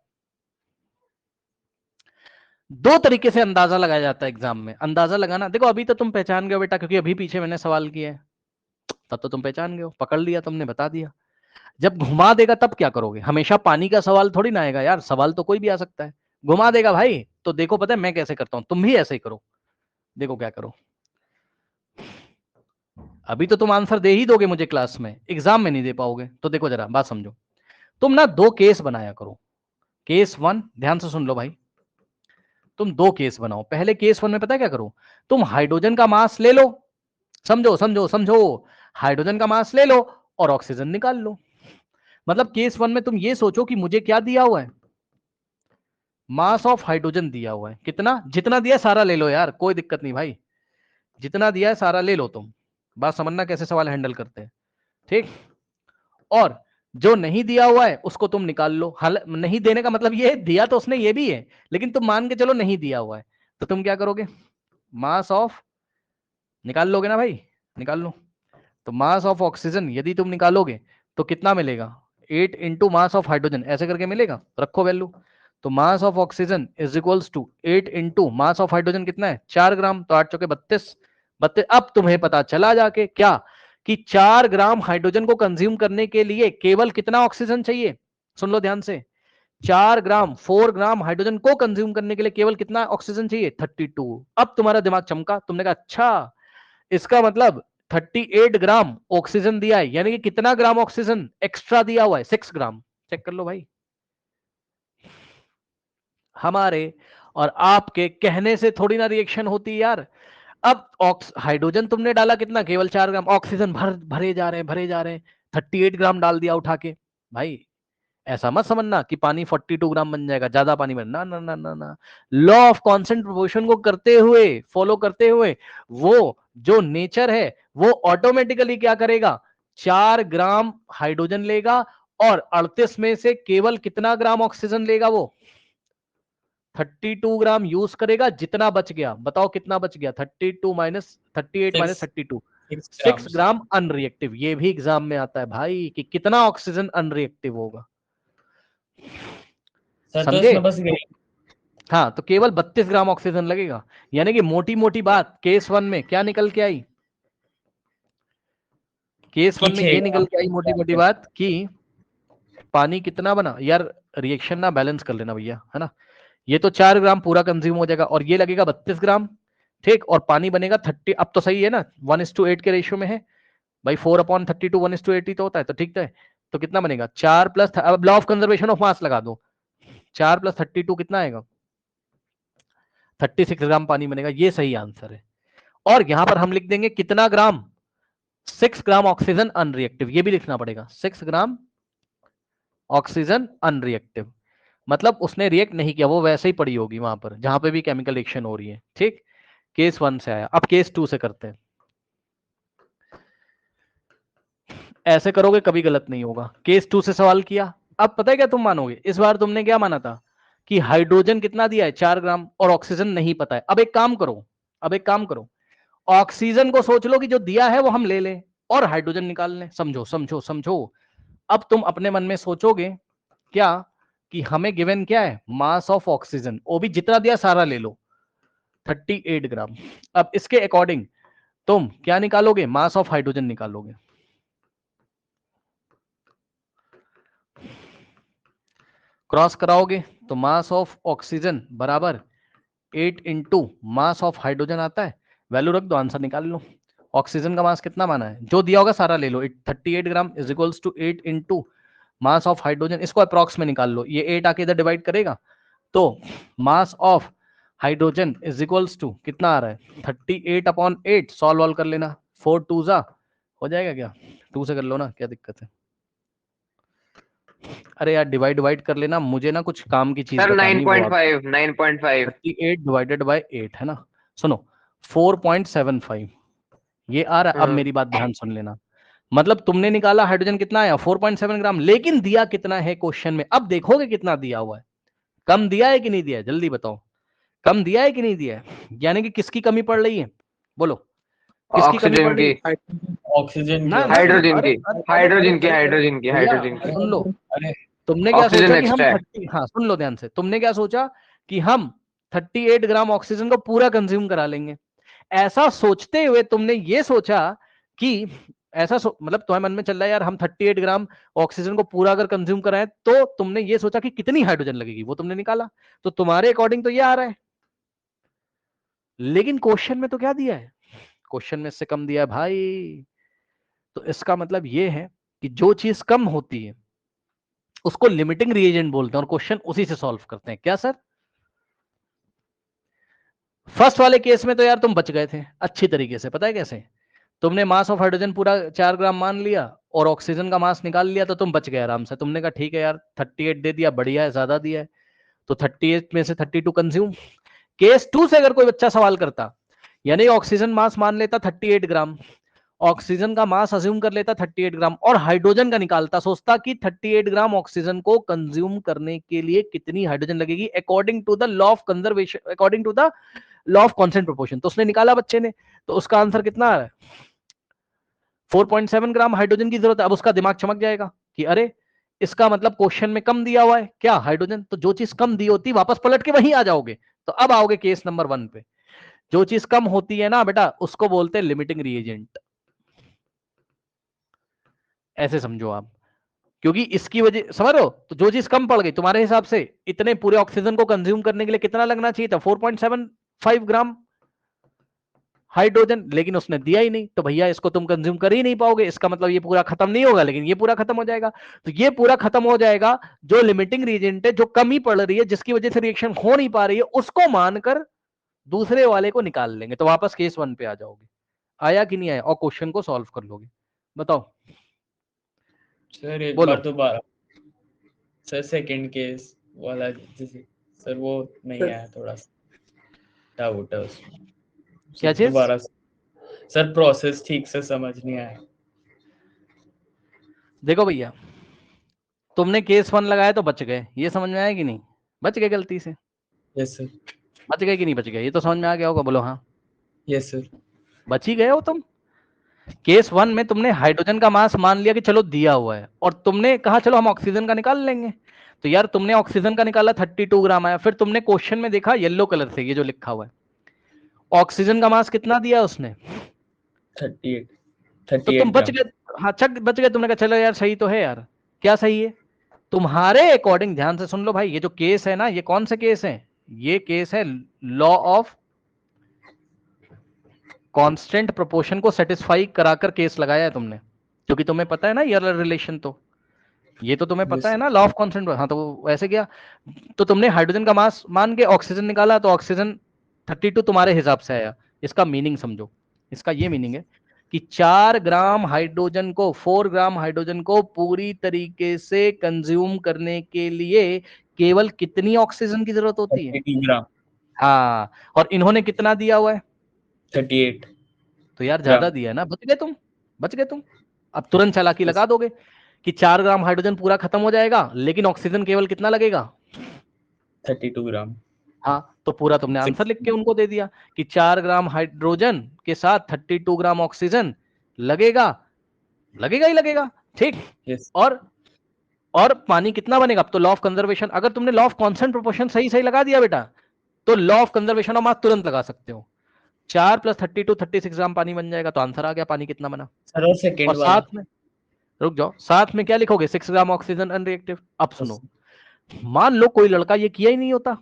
दो तरीके से अंदाजा लगाया जाता है एग्जाम में। अंदाजा लगाना, देखो अभी तो तुम पहचान गए बेटा, क्योंकि अभी पीछे मैंने सवाल किया है, तब तो तुम पहचान गए हो, पकड़ लिया तुमने, बता दिया। जब घुमा देगा तब क्या करोगे? हमेशा पानी का सवाल थोड़ी ना आएगा यार, सवाल तो कोई भी आ सकता है। घुमा देगा भाई, तो देखो पता है मैं कैसे करता हूं, तुम भी ऐसे ही करो। देखो क्या करो, अभी तो तुम आंसर दे ही दोगे मुझे क्लास में, एग्जाम में नहीं दे पाओगे। तो देखो जरा बात समझो, तुम ना दो केस बनाया करो। केस वन, ध्यान से सुन लो भाई, तुम दो केस बनाओ। पहले केस वन में पता है क्या करो, तुम हाइड्रोजन का मास ले लो, समझो समझो समझो, हाइड्रोजन का मास ले लो और ऑक्सीजन निकाल लो। मतलब केस वन में तुम ये सोचो कि मुझे क्या दिया हुआ है, मास ऑफ हाइड्रोजन दिया हुआ है, कितना, जितना दिया सारा ले लो यार, कोई दिक्कत नहीं भाई, जितना दिया है सारा ले लो तुम। बात समझना कैसे सवाल हैंडल करते हैं, ठीक। और जो नहीं दिया हुआ है उसको तुम निकाल लो। हल नहीं देने का मतलब ये है, दिया तो उसने ये भी है, लेकिन तुम मान के चलो नहीं दिया हुआ है, तो तुम क्या करोगे, मास ऑफ निकाल लोगे ना भाई, निकाल लो। तो मास ऑफ ऑक्सीजन यदि तुम निकालोगे तो कितना मिलेगा, 8 इंटू मास ऑफ हाइड्रोजन, ऐसे करके मिलेगा, रखो वैल्यू। तो mass of oxygen is equals to 8 into mass of hydrogen कितना है, 4 ग्राम, तो 8 चौके 32, 32। अब तुम्हें पता चला जाके क्या, कि 4 ग्राम हाइड्रोजन को कंज्यूम करने के लिए केवल कितना ऑक्सीजन चाहिए। सुन लो ध्यान से, 4 ग्राम 4 ग्राम हाइड्रोजन को कंज्यूम करने के लिए केवल कितना ऑक्सीजन चाहिए, 32। अब तुम्हारा दिमाग चमका, तुमने कहा अच्छा, इसका मतलब 38 ग्राम ऑक्सीजन दिया है, यानी कि कितना ग्राम ऑक्सीजन एक्स्ट्रा दिया हुआ है, 6 ग्राम। चेक कर लो भाई, हमारे और आपके कहने से थोड़ी ना रिएक्शन होती है यार। अब हाइड्रोजन तुमने डाला कितना, केवल 4 ग्राम, ऑक्सीजन भरे जा रहे हैं, भरे जा रहे हैं, 38 ग्राम डाल दिया उठा के। भाई ऐसा मत समझना कि पानी 42 ग्राम बन जाएगा, ज्यादा पानी बन, ना ना ना ना ना। लॉ ऑफ कांस्टेंट प्रोपोर्शन को करते हुए, फॉलो करते हुए, वो जो नेचर है वो ऑटोमेटिकली क्या करेगा, 4 ग्राम हाइड्रोजन लेगा और 38 में से केवल कितना ग्राम ऑक्सीजन लेगा, वो 32 ग्राम यूज करेगा। जितना बच गया बताओ कितना बच गया, 32 माइनस 38 माइनस 32, 6 ग्राम अनरिएक्टिव। ये भी एग्जाम में आता है भाई कि कितना ऑक्सीजन अनरिएक्टिव होगा, समझे। बस गई। हाँ, तो केवल 32 ग्राम ऑक्सीजन लगेगा। यानी कि मोटी मोटी बात केस वन में क्या निकल के आई, केस वन में ये निकल के आई मोटी मोटी बात कि पानी कितना बना यार, रिएक्शन ना बैलेंस कर लेना भैया, है ना। ये तो 4 ग्राम पूरा कंज्यूम हो जाएगा और ये लगेगा 32 ग्राम, ठीक। और पानी बनेगा 30, अब तो सही है ना, 1:8 के रेशियो में है भाई, 4/32 1:8 ही तो होता है, तो ठीक है। तो कितना बनेगा, 4 प्लस, अब लॉ ऑफ कंजर्वेशन ऑफ मास लगा दो, 4 प्लस 32 कितना आएगा, 36 ग्राम पानी बनेगा। ये सही आंसर है। और यहां पर हम लिख देंगे कितना ग्राम, 6 ग्राम ऑक्सीजन अनरिएक्टिव, ये भी लिखना पड़ेगा, 6 ग्राम ऑक्सीजन अनरिएक्टिव। मतलब उसने रिएक्ट नहीं किया, वो वैसे ही पड़ी होगी वहां पर जहां पे भी केमिकल रिएक्शन हो रही है, ठीक। केस वन से आया, अब केस टू से करते हैं। ऐसे करोगे कभी गलत नहीं होगा। केस टू से सवाल किया, अब पता है क्या तुम मानोगे, इस बार तुमने क्या माना था कि हाइड्रोजन कितना दिया है, 4 ग्राम, और ऑक्सीजन नहीं पता है। अब एक काम करो, अब एक काम करो, ऑक्सीजन को सोच लो कि जो दिया है वो हम ले लें और हाइड्रोजन निकाल लें। समझो समझो समझो। अब तुम अपने मन में सोचोगे क्या, कि हमें गिवन क्या है, मास ऑफ ऑक्सीजन, वो भी जितना दिया सारा ले लो, 38 ग्राम। अब इसके अकॉर्डिंग तुम क्या निकालोगे, मास ऑफ हाइड्रोजन निकालोगे। क्रॉस कराओगे तो मास ऑफ ऑक्सीजन बराबर 8 इंटू मास ऑफ हाइड्रोजन आता है, वैल्यू रख दो, आंसर निकाल लो। ऑक्सीजन का मास कितना माना है, जो दिया होगा सारा ले लो, 38 gram is equals to 8 into mass of hydrogen, इसको अप्रॉक्स में निकाल लो, ये 8 आके इधर डिवाइड करेगा, तो mass of hydrogen is equals to कितना आ रहा है, 38/8। सॉल्व वॉल्व कर लेना, 4 2 जा हो जाएगा क्या, 2 से कर लो ना, क्या दिक्कत है। अरे यार डिवाइड डिवाइड कर लेना, मुझे ना कुछ काम की चीज सर बतानी, 9.5 9.5 38 डिवाइडेड बाय 8 है ना। सुनो 4.75 ये आ रहा है। अब मेरी बात ध्यान सुन लेना, मतलब तुमने निकाला हाइड्रोजन कितना आया, 4.7 ग्राम, लेकिन दिया कितना है क्वेश्चन में, अब देखोगे कितना दिया हुआ है, कम दिया है कि नहीं दिया है, जल्दी बताओ, कम दिया है कि नहीं दिया है, यानी कि किसकी कमी पड़ रही है, बोलो किसकी कमी पड़ ऑक्सीजन रही की, है, ऑक्सीजन ना की, ना, हाइड्रोजन अरे की, अरे अरे हाइड्रोजन की, अरे अरे हाइड्रोजन की, भैया हाइड्रोजन की, सुन लो, अरे तुमने क्या ऑक्सीजन सोचा कि हम एक्स्ट्रा है। 30, हाँ सुन लो ध्यान से, तुमने क्या सोचा कि हम 38 ग्राम ऑक्सीजन को पूरा कंज्यूम करा लेंगे। ऐसा सोचते हुए तुमने ये सोचा कि मतलब तुम्हारे मन में चल रहा है यार हम 38 ग्राम ऑक्सीजन को पूरा अगर कंज्यूम कराएं तो तुमने ये सोचा कि कितनी हाइड्रोजन लगेगी, वो तुमने निकाला, तो तुम्हारे अकॉर्डिंग तो ये आ रहा है। लेकिन क्वेश्चन में तो क्या दिया है, क्वेश्चन में इससे कम दिया है भाई। तो इसका मतलब ये है कि जो चीज कम होती है उसको लिमिटिंग रिएजेंट बोलते हैं और क्वेश्चन उसी से सॉल्व करते हैं। क्या सर? फर्स्ट वाले केस में तो यार तुम बच गए थे अच्छी तरीके से, पता है कैसे? तुमने मास ऑफ हाइड्रोजन पूरा 4 ग्राम मान लिया और ऑक्सीजन का मास निकाल लिया, तो तुम बच गए आराम से। तुमने कहा ठीक है यार 38 दे दिया, बढ़िया है, ज्यादा दिया है, तो 38 में से 32 कंज्यूम। केस 2 से अगर कोई बच्चा सवाल करता, यानी ऑक्सीजन मास मान लेता 38 ग्राम, ऑक्सीजन का मास अज्यूम कर लेता 38 ग्राम और हाइड्रोजन का निकालता, सोचता कि 38 ग्राम ऑक्सीजन को कंज्यूम करने के लिए कितनी हाइड्रोजन लगेगी according to the law of conservation, according to the law of constant proportion. तो उसने निकाला बच्चे ने, तो उसका आंसर कितना आ रहा है? 4.7 ग्राम हाइड्रोजन की जरूरत है। अब उसका दिमाग चमक जाएगा कि अरे इसका मतलब क्वेश्चन में कम दिया हुआ है क्या, हाइड्रोजन। तो जो चीज कम दी होती वापस पलट के वहीं आ जाओगे। तो अब आओगे केस नंबर 1 पे। जो चीज कम होती है ना बेटा, उसको बोलते हैं लिमिटिंग रिएजेंट। ऐसे समझो आप, क्योंकि इसकी वजह समझ रहे हो। तो जो चीज कम पड़ गई तुम्हारे हिसाब से, इतने पूरे ऑक्सीजन को कंज्यूम करने के लिए कितना लगना चाहिए था? 4.75 ग्राम हाइड्रोजन, लेकिन उसने दिया ही नहीं, तो भैया इसको तुम कंज्यूम कर ही नहीं पाओगे। इसका मतलब ये पूरा खत्म नहीं होगा, लेकिन ये पूरा खत्म हो जाएगा। तो ये पूरा खत्म हो जाएगा, जो लिमिटिंग रीजेंट है, जो कमी पड़ रही है, जिसकी वजह से रिएक्शन हो नहीं पा रही है, उसको मानकर दूसरे वाले को निकाल लेंगे। तो वापस केस 1 पे आ जाओगे। आया कि नहीं आया? और क्वेश्चन को सॉल्व कर लोगे। बताओ सर एक बोलो। बार दोबारा सर, सेकंड केस वाला जैसे सर वो नहीं आया, थोड़ा सा डाउट है उसमें। क्या चीज? दोबारा सर प्रोसेस ठीक से समझ नहीं आया। देखो भैया, तुमने केस 1 लगाया तो बच गए, ये समझ में आया कि नहीं? बच गए गलती से। Yes sir. बच गए कि नहीं बच गए, ये तो समझ में आ गया होगा। बोलो हाँ। Yes sir. बच ही गए हो तुम। केस 1 में तुमने हाइड्रोजन का मास मान लिया कि चलो दिया हुआ है, और तुमने कहा चलो हम ऑक्सीजन का निकाल लेंगे। तो यार तुमने ऑक्सीजन का निकाला 32 ग्राम आया। फिर तुमने क्वेश्चन में देखा येलो कलर से ये जो लिखा हुआ है, ऑक्सीजन का मास कितना दिया उसने? 38 तो तुम 38 बच ग्राम। गए। हाँ चक बच गए। तुमने कहा चलो यार सही तो है यार। क्या सही है? तुम्हारे अकॉर्डिंग, ध्यान से सुन लो भाई, ये जो केस है ना, ये कौन से केस है? ये केस है लॉ ऑफ कांस्टेंट प्रोपोर्शन को सेटिस्फाई कराकर केस लगाया है तुमने, क्योंकि तुम्हें पता है ना ये रिलेशन, तो ये तो तुम्हें पता यस है सर। ना लॉ ऑफ कांस्टेंट। हाँ तो वैसे क्या, तो तुमने हाइड्रोजन का मास मान के ऑक्सीजन निकाला, तो ऑक्सीजन 32 तुम्हारे हिसाब से आया। इसका मीनिंग समझो, इसका ये मीनिंग है कि 4 ग्राम हाइड्रोजन को, 4 ग्राम हाइड्रोजन को पूरी तरीके से कंज्यूम करने के लिए केवल कितनी ऑक्सीजन की जरूरत होती है? 32 ग्राम। हाँ, और इन्होंने कितना दिया हुआ है? 38 तो यार ज्यादा ग्राम। दिया है ना, बच गए तुम। बच गए तुम। अब तुरंत चालाकी यस। लगा दोगे कि 4 ग्राम हाइड्रोजन पूरा खत्म हो जाएगा, लेकिन ऑक्सीजन केवल कितना लगेगा? 32 ग्राम। हाँ, तो पूरा तुमने आंसर लिख के उनको दे दिया कि 4 ग्राम हाइड्रोजन के साथ 32 ग्राम ऑक्सीजन लगेगा। लगेगा ही लगेगा, ठीक। यस। और पानी कितना बनेगा? अब तो लॉ ऑफ कंजर्वेशन, अगर तुमने लॉ ऑफ कांस्टेंट प्रोपोर्शन सही सही लगा दिया बेटा, तो लॉ ऑफ कंजर्वेशन ऑफ मास तुरंत लगा सकते हो। 4 + 32 36 ग्राम पानी बन जाएगा। तो आंसर आ गया, पानी कितना बना। सर और और सेकंड वाला। साथ में, रुक जाओ, साथ में क्या लिखोगे? 6 ग्राम ऑक्सीजन अनरिएक्टिव। अब सुनो, मान लो कोई लड़का ये किया ही नहीं होता,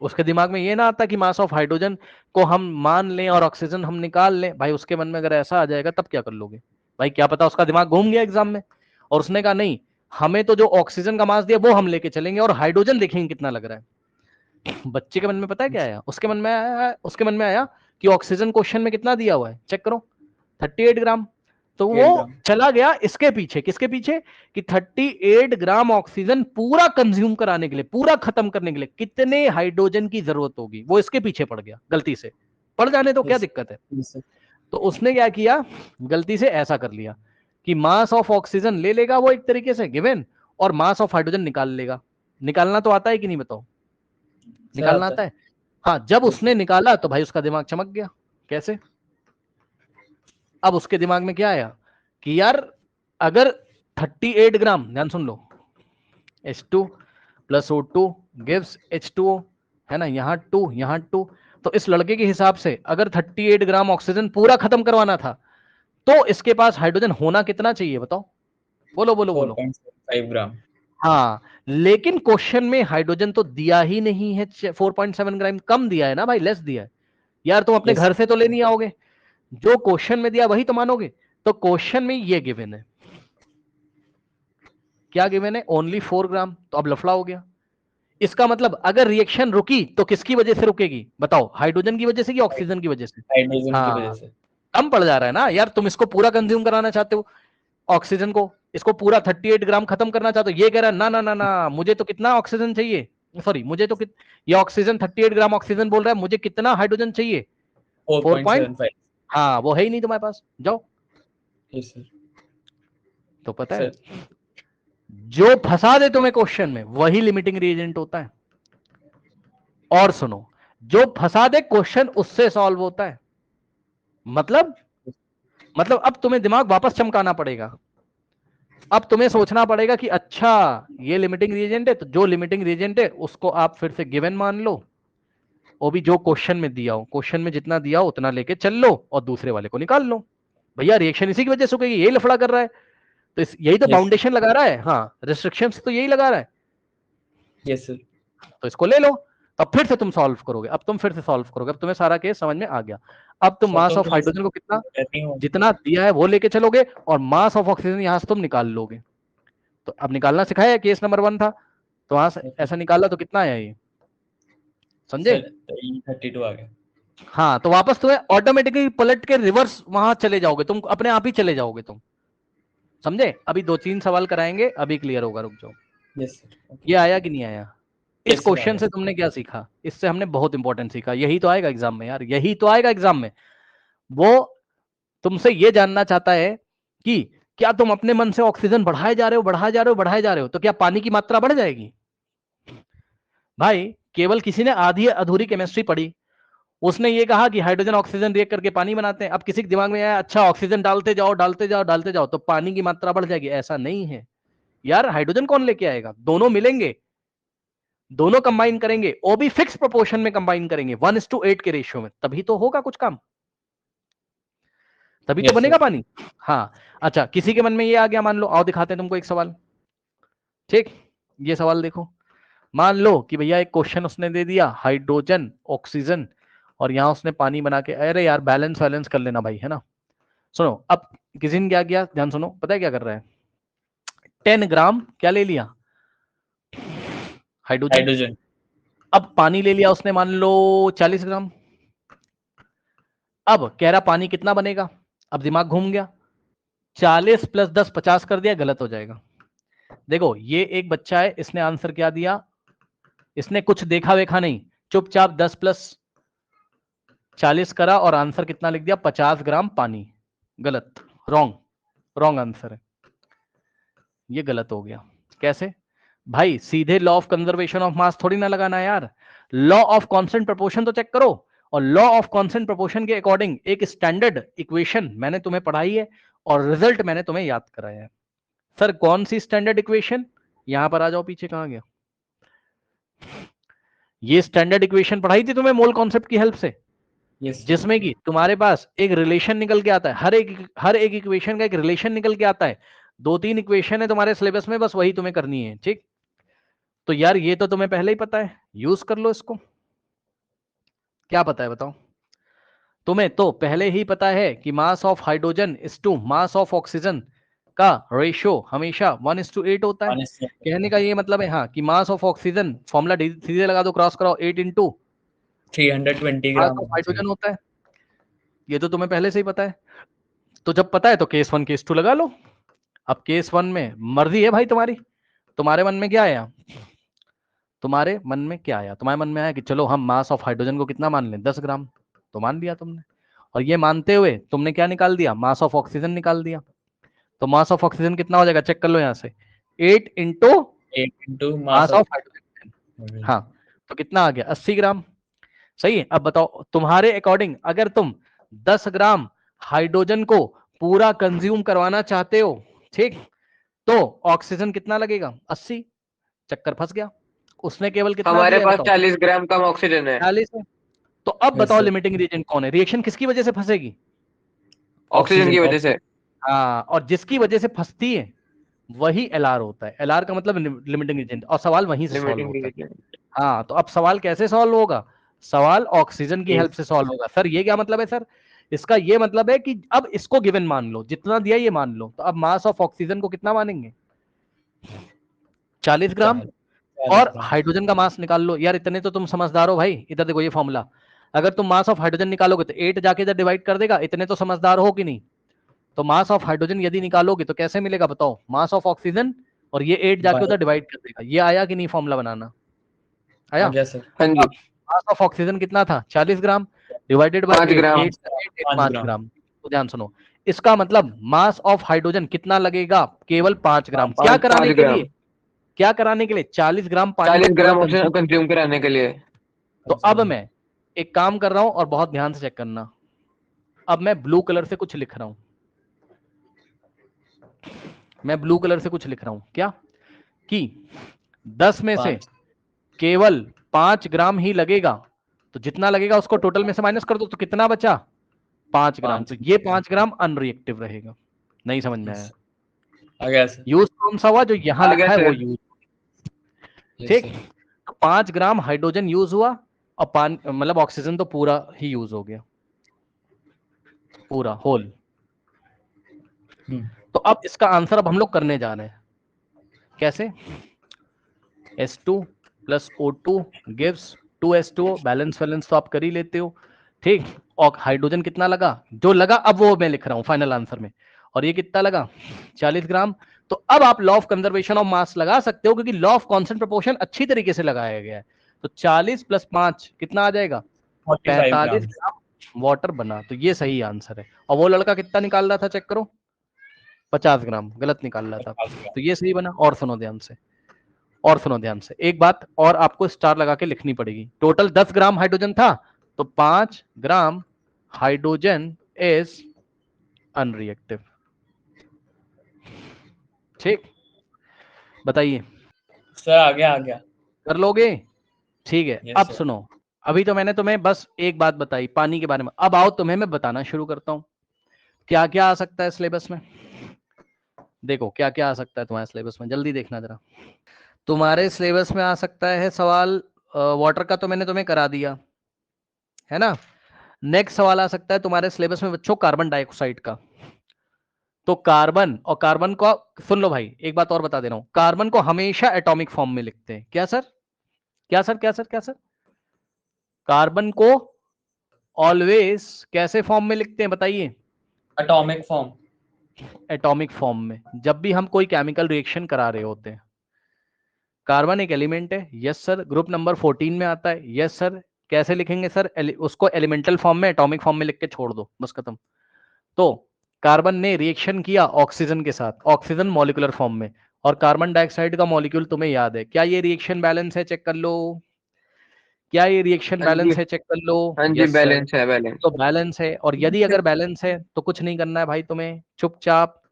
उसके दिमाग में ये ना आता कि मास ऑफ हाइड्रोजन को हम मान लें और ऑक्सीजन हम निकाल लें। भाई उसके मन में अगर ऐसा आ जाएगा तब क्या कर लोगे? भाई क्या पता उसका दिमाग घूम गया एग्जाम में, और उसने कहा नहीं, हमें तो जो ऑक्सीजन का मास दिया वो हम लेके चलेंगे और हाइड्रोजन देखेंगे कितना लग रहा है। बच्चे के मन में पता है क्या आया? उसके मन में आया कि ऑक्सीजन क्वेश्चन में कितना दिया हुआ है, चेक करो, 38 ग्राम। तो वो 38 ग्राम। चला गया इसके पीछे, किसके पीछे? कि 38 ग्राम ऑक्सीजन पूरा कंज्यूम कराने के लिए, पूरा खत्म करने के लिए कितने हाइड्रोजन की जरूरत होगी, वो इसके पीछे पड़ गया। गलती से पड़ जाने तो क्या यस। दिक्कत है। Yes sir. तो उसने क्या किया, गलती से ऐसा कर लिया कि मास ऑफ ऑक्सीजन ले लेगा वो एक तरीके से गिवन, और मास ऑफ हाइड्रोजन निकाल लेगा। निकालना तो आता है कि नहीं, बताओ? सर निकालना आता आता है। है। हाँ, जब यस उसने सर। निकाला तो भाई उसका दिमाग चमक गया। कैसे? अब उसके दिमाग में क्या आया कि यार अगर 38 ग्राम, ध्यान सुन लो, H2 + O2 gives H2O, है ना, यहाँ 2 यहाँ 2। तो इस लड़के के हिसाब से अगर 38 ग्राम ऑक्सीजन पूरा खत्म करवाना था तो इसके पास हाइड्रोजन होना कितना चाहिए बताओ, बोलो बोलो बोलो। 4.75 ग्राम। हाँ, लेकिन क्वेश्चन में हाइड्रोजन तो दिया ही नहीं है, 4.7 ग्राम कम दिया है ना भाई, लेस दिया है यार। तुम अपने Yes, घर से तो ले नहीं आओगे, जो क्वेश्चन में दिया वही तो मानोगे। तो क्वेश्चन में ये गिवन है, क्या गिवन है, ओनली 4 ग्राम। तो अब लफड़ा हो गया। इसका मतलब अगर रिएक्शन रुकी तो किसकी वजह से रुकेगी बताओ, हाइड्रोजन की वजह से कि ऑक्सीजन की वजह से? हाइड्रोजन की वजह हाँ, से। कम पड़ जा रहा है ना यार। तुम इसको पूरा कंज्यूम कराना चाहते हो ऑक्सीजन को, इसको पूरा 38 ग्राम खत्म करना चाहते हो। ये कह रहा है ना ना ना ना, मुझे तो कितना ऑक्सीजन चाहिए, सॉरी मुझे तो ये ऑक्सीजन 38 ग्राम ऑक्सीजन बोल रहा है, मुझे कितना हाइड्रोजन चाहिए? 4 पॉइंट। 4.75। हाँ, वो है ही नहीं तुम्हारे पास, जाओ। Yes sir. तो पता है, सर जो फंसा दे तुम्हें क्वेश्चन में वही लिमिटिंग रिएजेंट होता है। और सुनो, जो फंसा दे क्वेश्चन उससे सॉल्व होता है। मतलब अब तुम्हें दिमाग वापस चमकाना पड़ेगा। अब तुम्हें सोचना पड़ेगा कि अच्छा ये लिमिटिंग रिएजेंट है, तो जो लिमिटिंग रिएजेंट है उसको आप फिर से गिवन मान लो, वो भी जो क्वेश्चन में दिया हो, क्वेश्चन में जितना दिया हो उतना लेके चल लो और दूसरे वाले को निकाल लो। भैया रिएक्शन इसी की वजह से होगी, यही लफड़ा कर रहा है, तो यही तो यस बाउंडेशन लगा रहा है। हाँ, रिस्ट्रिक्शन तो यही लगा रहा है, यस सर। तो इसको ले लो। अब फिर से तुम सॉल्व करोगे, अब तुम फिर से सॉल्व करोगे, अब तुम्हें सारा केस समझ में आ गया। अब तुम सर मास तो ऑफ फिर हाइड्रोजन को कितना, रहती हूँ। जितना दिया है वो लेके चलोगे, और मास ऑफ ऑक्सीजन यहां से तुम निकाल लोगे। तो अब निकालना सिखाया है, केस नंबर 1 था, तो वहां से ऐसा निकाला तो कितना आया ये, समझे? सर 32 आ गया। हाँ, तो वापस तुम्हें ऑटोमेटिकली पलट के रिवर्स वहां चले जाओगे, तुम अपने आप ही चले जाओगे तुम, समझे? अभी 2-3 सवाल कराएंगे, अभी क्लियर होगा, रुक जाओ। Yes sir. ये आया कि नहीं आया? इस यस सर आ क्वेश्चन गया। से तुमने क्या सीखा? इससे हमने बहुत इंपॉर्टेंट सीखा, यही तो आएगा एग्जाम में यार, यही तो आएगा एग्जाम में। वो तुमसे ये जानना चाहता है कि क्या तुम अपने मन से ऑक्सीजन बढ़ाए जा रहे हो, बढ़ाए जा रहे हो, बढ़ाए जा रहे हो, तो क्या पानी की मात्रा बढ़ जाएगी? भाई, केवल किसी ने आधी अधूरी केमिस्ट्री पढ़ी, उसने ये कहा कि हाइड्रोजन ऑक्सीजन रिएक्ट करके पानी बनाते हैं। अब किसी के दिमाग में आया अच्छा ऑक्सीजन डालते जाओ डालते जाओ डालते जाओ तो पानी की मात्रा बढ़ जाएगी, ऐसा नहीं है यार। हाइड्रोजन कौन लेके आएगा? दोनों मिलेंगे, दोनों कंबाइन करेंगे, वो भी फिक्स प्रोपोर्शन में कंबाइन करेंगे, 1:8 के रेशियो में, तभी तो होगा कुछ काम, तभी तो यस बनेगा सर। पानी। हाँ, अच्छा किसी के मन में ये आ गया, मान लो, आओ दिखाते हैं तुमको एक सवाल। ठीक, ये सवाल देखो। मान लो कि भैया एक क्वेश्चन उसने दे दिया, हाइड्रोजन ऑक्सीजन, और यहां उसने पानी बना के, अरे यार बैलेंस वैलेंस कर लेना भाई, है ना। सुनो, अब किसी ने क्या किया, ध्यान सुनो, पता है क्या कर रहा है? 10 ग्राम क्या ले लिया, हाइड्रोजन। हाइड्रोजन। अब पानी ले लिया उसने, मान लो 40 ग्राम। अब कह रहा पानी कितना बनेगा, अब दिमाग घूम गया, 40 + 10 50 कर दिया, गलत हो जाएगा। देखो ये एक बच्चा है, इसने आंसर क्या दिया, इसने कुछ देखा वेखा नहीं, चुपचाप 10 + 40 करा और आंसर कितना लिख दिया, 50 ग्राम पानी। गलत, रॉन्ग, रॉन्ग आंसर है, ये गलत हो गया। कैसे भाई? सीधे लॉ ऑफ कंजर्वेशन ऑफ मास थोड़ी ना लगाना है यार, लॉ ऑफ कांस्टेंट प्रोपोर्शन तो चेक करो। और लॉ ऑफ कांस्टेंट प्रोपोर्शन के अकॉर्डिंग एक स्टैंडर्ड इक्वेशन मैंने तुम्हें पढ़ाई है और रिजल्ट मैंने तुम्हें याद कराया है। सर कौन सी स्टैंडर्ड इक्वेशन? यहां पर आ जाओ, पीछे कहां गया, ये स्टैंडर्ड इक्वेशन पढ़ाई थी तुम्हें मोल कॉन्सेप्ट की हेल्प से, यस जिसमें कि तुम्हारे पास एक रिलेशन निकल के आता है, हर एक इक्वेशन का एक रिलेशन निकल के आता है। 2-3 इक्वेशन है तुम्हारे सिलेबस में, बस वही तुम्हें करनी है, ठीक। तो यार ये तो तुम्हें पहले ही पता है, यूज कर लो इसको। क्या पता है बताओ? तुम्हें तो पहले ही पता है कि mass of hydrogen is to mass of oxygen का रेशियो हमेशा 1:8 होता है। कहने का ये मतलब है हाँ कि मास ऑफ ऑक्सीजन, फॉर्मूला सीधे लगा दो, क्रॉस कराओ, 8 × 320 मास ग्राम ऑफ होना चाहिए। हाइड्रोजन होता है। ये तो तुम्हें पहले से ही पता है। तो जब पता है तो केस 1 केस 2 लगा लो। अब केस 1 में मर्जी है भाई तुम्हारी, तुम्हारे मन में क्या आया, तुम्हारे मन में क्या आया, तुम्हारे मन में आया कि चलो हम मास ऑफ हाइड्रोजन को कितना मान लें, 10 ग्राम, तो मान लिया तुमने। और ये मानते हुए तुमने क्या निकाल दिया, मास ऑफ ऑक्सीजन निकाल दिया। तो मास ऑफ ऑक्सीजन कितना हो जाएगा, चेक कर लो यहाँ से, 8 × 8 × मास मास ऑफ ऑफ हाइड्रोजन। हाँ, तो कितना आ गया, 80 ग्राम। सही है। अब बताओ तुम्हारे अकॉर्डिंग अगर तुम 10 ग्राम हाइड्रोजन को पूरा कंज्यूम करवाना चाहते हो, ठीक, तो ऑक्सीजन कितना लगेगा, 80। चक्कर फंस गया। उसने केवल कितना हमारे दिया है पास बताओ? 40 ग्राम कम ऑक्सीजन है। 40 है। तो अब Yes, बताओ sir. लिमिटिंग रीजन कौन है? रिएक्शन किसकी वजह से फंसेगी? ऑक्सीजन की वजह से। हाँ, और जिसकी वजह से फंसती है वही एलआर होता है। एलआर का मतलब लिमिटिंग रीजन, और सवाल वहीं से सॉल्व लिमिटिंग होता है। रीजन। हाँ, तो अब सवाल कैसे सॉल्व होगा? सवाल ऑक्सीजन की Yes. हेल्प से सॉल्व होगा। सर ये क्या मतलब है सर? इसका ये मतलब है कि अब इसको गिवन मान लो, जितना दिया ये मान लो, तो अब मास ऑफ ऑक्सीजन को कितना मानेंगे? 40 ग्राम। 40 और ग्राम। हाइड्रोजन का मास निकाल लो। यार इतने तो तुम समझदार हो भाई, इधर देखो ये फॉर्मूला। अगर तुम मास ऑफ हाइड्रोजन निकालोगे तो 8 जाके इधर डिवाइड कर देगा। इतने तो समझदार हो कि नहीं? तो मास ऑफ हाइड्रोजन यदि निकालोगे तो कैसे मिलेगा बताओ? मास ऑफ ऑक्सीजन और ये 8 जाके उधर डिवाइड कर देगा। ये आया कि नहीं फॉर्मूला बनाना? आया? आ गया सर। हाँ जी। मास ऑफ ऑक्सीजन कितना था? 40 ग्राम डिवाइडेड बाय 5 8, ग्राम। 8 5 5 ग्राम। ग्राम। तो ध्यान सुनो, इसका मतलब मास ऑफ हाइड्रोजन कितना लगेगा? केवल 5 ग्राम। क्या 5 कराने के ग्राम। लिए? क्या कराने के लिए? 40 ग्राम पानी 40 को पूरा ग्राम ऑक्सीजन कंज्यूम। कंज्यूम कराने के लिए। तो अब मैं एक काम कर रहा हूं और बहुत ध्यान से चेक करना। अब मैं ब्लू कलर से कुछ लिख रहा हूं। मैं ब्लू कलर से कुछ लिख रहा हूं क्या? कि 10 में से 5 केवल 5 ग्राम ही लगेगा। तो जितना लगेगा उसको टोटल में से माइनस कर दो, तो कितना बचा? 5 ग्राम। तो ये 5 ग्राम अनरिएक्टिव रहेगा। नहीं समझ में आया? आ गया सर। यूज कौन सा हुआ? जो यहां आ लिखा गया है वो सर। यूज। Yes, ठीक। sir. तो 5 ग्राम हाइड्रोजन यूज हुआ और पानी मतलब ऑक्सीजन तो पूरा ही यूज हो गया, पूरा होल। तो अब इसका आंसर अब हम लोग करने जा रहे हैं। कैसे? S2 plus O2 gives 2S2O। Balance तो आप कर ही लेते हो। ठीक। और हाइड्रोजन कितना लगा? जो लगा अब वो मैं लिख रहा हूं फाइनल आंसर में। और ये कितना लगा? 40 ग्राम। तो अब आप लॉ ऑफ कंजर्वेशन ऑफ मास लगा सकते हो, क्योंकि लॉ ऑफ कांस्टेंट प्रोपोर्शन अच्छी तरीके से लगाया गया है। तो 40 प्लस 5 कितना आ जाएगा? 45 45 ग्राम। ग्राम वाटर बना। तो ये सही आंसर है। और वो लड़का कितना निकाल रहा था चेक करो? 50 ग्राम गलत निकाल रहा था। 50 ग्राम। तो ये सही बना। और सुनो ध्यान से, और सुनो ध्यान से, एक बात और आपको स्टार लगा के लिखनी पड़ेगी। टोटल 10 ग्राम हाइड्रोजन था, तो 5 ग्राम हाइड्रोजन इज अनरिएक्टिव। ठीक, बताइए सर आ गया। कर लोगे? ठीक है। Yes, अब sir. सुनो, अभी तो मैंने तुम्हें बस एक बात बताई पानी के बारे में। अब आओ तुम्हें मैं बताना शुरू करता हूं क्या क्या आ सकता है सिलेबस में। देखो क्या क्या आ सकता है तुम्हारे सिलेबस में, जल्दी देखना जरा। तुम्हारे सिलेबस में आ सकता है सवाल वाटर का, तो मैंने तुम्हें करा दिया है ना। नेक्स्ट सवाल आ सकता है तुम्हारे सिलेबस में बच्चों कार्बन डाइऑक्साइड का। तो कार्बन, और कार्बन को सुन लो भाई, एक बात और बता दे रहा हूं, कार्बन को हमेशा एटॉमिक फॉर्म में लिखते हैं। क्या सर? क्या सर? क्या सर? क्या सर? कार्बन को ऑलवेज कैसे फॉर्म में लिखते हैं बताइए? Atomic form. एटॉमिक फॉर्म में। जब भी हम कोई केमिकल रिएक्शन करा रहे होते हैं, कार्बन एक एलिमेंट है, यस सर, ग्रुप नंबर 14 में आता है, यस सर। कैसे लिखेंगे सर? उसको एलिमेंटल फॉर्म में, एटॉमिक फॉर्म में लिख के छोड़ दो, बस खत्म। तो कार्बन ने रिएक्शन किया ऑक्सीजन के साथ, ऑक्सीजन मॉलिक्यूलर फॉर्म में, और कार्बन डाइऑक्साइड का मॉलिक्यूल तुम्हें याद है क्या? ये रिएक्शन बैलेंस है, चेक कर लो। क्या ये रिएक्शन हाँ जी। बैलेंस है? चेक कर लो। हाँ जी, यस सर। बैलेंस है, बैलेंस। तो बैलेंस है, और यदि अगर बैलेंस है तो कुछ नहीं करना है भाई तुम्हें, चुपचाप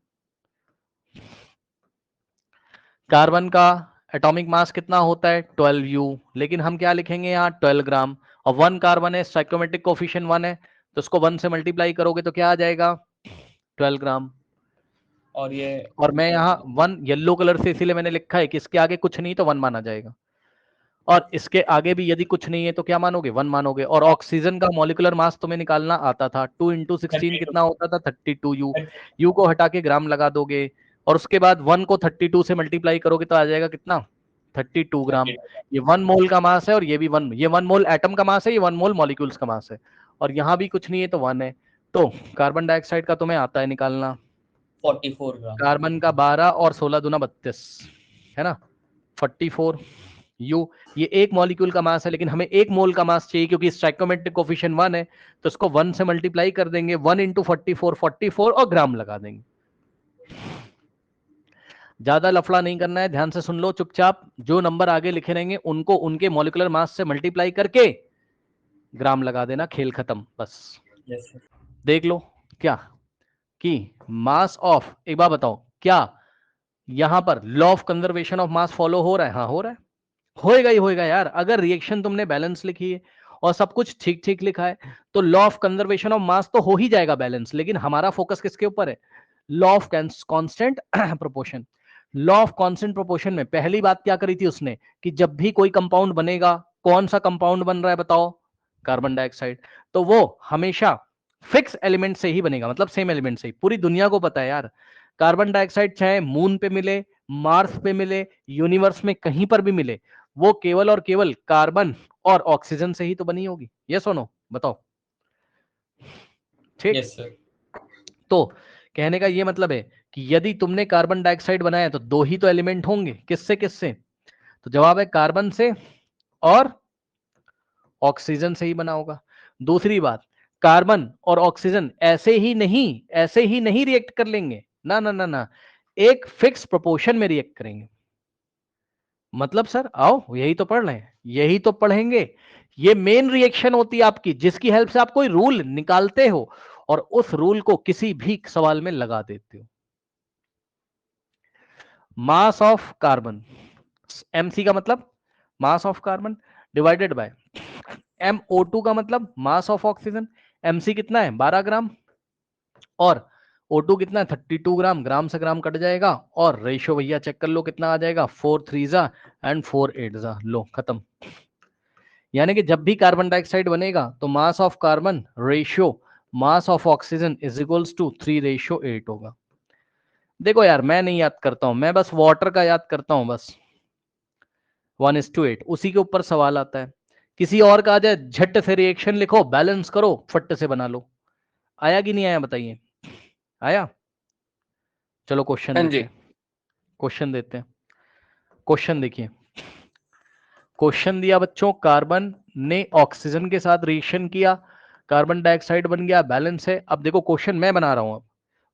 कार्बन का एटॉमिक मास कितना होता है? 12U। लेकिन हम क्या लिखेंगे यहाँ? 12 ग्राम। और 1 कार्बन है, साइक्रोमेट्रिक कोफिशिएंट 1 है, तो उसको 1 से मल्टीप्लाई करोगे तो क्या आ जाएगा? 12 ग्राम। और ये और मैं यहाँ 1 येलो कलर से इसीलिए मैंने लिखा है कि इसके आगे कुछ नहीं तो 1 माना जाएगा, और इसके आगे भी यदि कुछ नहीं है तो क्या मानोगे? 1 मानोगे। और ऑक्सीजन का मॉलिक्यूलर मास तुम्हें निकालना आता था, 2 × 16 कितना होता था? 32U। यू को हटा के ग्राम लगा दोगे, और उसके बाद 1 को 32 से मल्टीप्लाई करोगे तो आ जाएगा कितना? 32 ग्राम। ये 1 मोल का मास है, और ये भी 1, ये 1 मोल एटम का मास है, ये 1 मोल मॉलिक्यूल्स का मास है, और यहाँ भी कुछ नहीं है तो 1 है। तो कार्बन डाइऑक्साइड का तुम्हें आता है निकालना, 44 ग्राम। कार्बन का 12 और 16 दूना 32 है ना, 44U। ये एक मॉलिक्यूल का मास है, लेकिन हमें 1 मोल का मास चाहिए, क्योंकि स्टोइकोमेट्रिक कोफिशिएंट 1 है, तो इसको 1 से मल्टीप्लाई कर देंगे, 1 × 44, 44 और ग्राम लगा देंगे। ज्यादा लफड़ा नहीं करना है, ध्यान से सुन लो चुपचाप। जो नंबर आगे लिखे रहेंगे उनको उनके मॉलिक्यूलर मास से मल्टीप्लाई करके ग्राम लगा देना, खेल खत्म बस। Yes, sir. देख लो क्या कि मास ऑफ, एक बार बताओ क्या यहां पर law of conservation of mass follow हो रहा है? हाँ हो रहा है। होएगा ही होएगा यार। अगर रिएक्शन तुमने बैलेंस लिखी है और सब कुछ ठीक ठीक लिखा है तो लॉ ऑफ कंजर्वेशन ऑफ मास तो हो ही जाएगा बैलेंस। लेकिन हमारा फोकस किसके ऊपर है? Law of constant proportion. Law of constant proportion में पहली बात क्या करी थी उसने कि जब भी कोई कंपाउंड बनेगा, कौन सा कंपाउंड बन रहा है बताओ? Carbon dioxide. तो वो हमेशा फिक्स एलिमेंट से ही बनेगा, मतलब सेम एलिमेंट से ही। पूरी दुनिया को पता है यार, कार्बन डाइऑक्साइड चाहे मून पे मिले, मार्स पे मिले, यूनिवर्स में कहीं पर भी मिले, वो केवल और केवल कार्बन और ऑक्सीजन से ही तो बनी होगी। यस और नो बताओ? ठीक। Yes sir. तो कहने का ये मतलब है कि यदि तुमने कार्बन डाइऑक्साइड बनाया तो दो ही तो एलिमेंट होंगे। किससे किससे? तो जवाब है कार्बन से और ऑक्सीजन से ही बना होगा। दूसरी बात, कार्बन और ऑक्सीजन ऐसे ही नहीं रिएक्ट कर लेंगे, ना ना ना ना, एक फिक्स प्रोपोर्शन में रिएक्ट करेंगे। मतलब सर आओ यही तो पढ़ रहे हैं, यही तो पढ़ेंगे। ये मेन रिएक्शन होती है आपकी, जिसकी हेल्प से आप कोई रूल निकालते हो और उस रूल को किसी भी सवाल में लगा देते हो। मास ऑफ कार्बन, mc का मतलब मास of carbon divided by MO2 का मतलब मास ऑफ ऑक्सीजन। mc कितना है? 12 ग्राम। और O2 कितना है? 32 ग्राम। ग्राम से ग्राम कट जाएगा और रेशियो भैया चेक कर लो कितना आ जाएगा, 4 3 जा एंड 4 8 जा। लो खत्म। यानी कि जब भी कार्बन डाइऑक्साइड बनेगा तो mass of carbon ratio mass of oxygen is equals to 3:8 होगा। देखो यार मैं नहीं याद करता हूं, मैं बस वाटर का याद करता हूं बस। 1:8 उसी के ऊपर सवाल आता है। किसी और का आ जाए झट से रिएक्शन लिखो, बैलेंस करो, फट से बना लो। आया कि नहीं आया बताइए? आया? चलो क्वेश्चन हाँ देते जी। हैं, क्वेश्चन देते हैं। क्वेश्चन देखिए, क्वेश्चन दिया बच्चों, कार्बन ने ऑक्सीजन के साथ रिएक्शन किया, कार्बन डाइऑक्साइड बन गया, बैलेंस है। अब देखो क्वेश्चन मैं बना रहा हूं। अब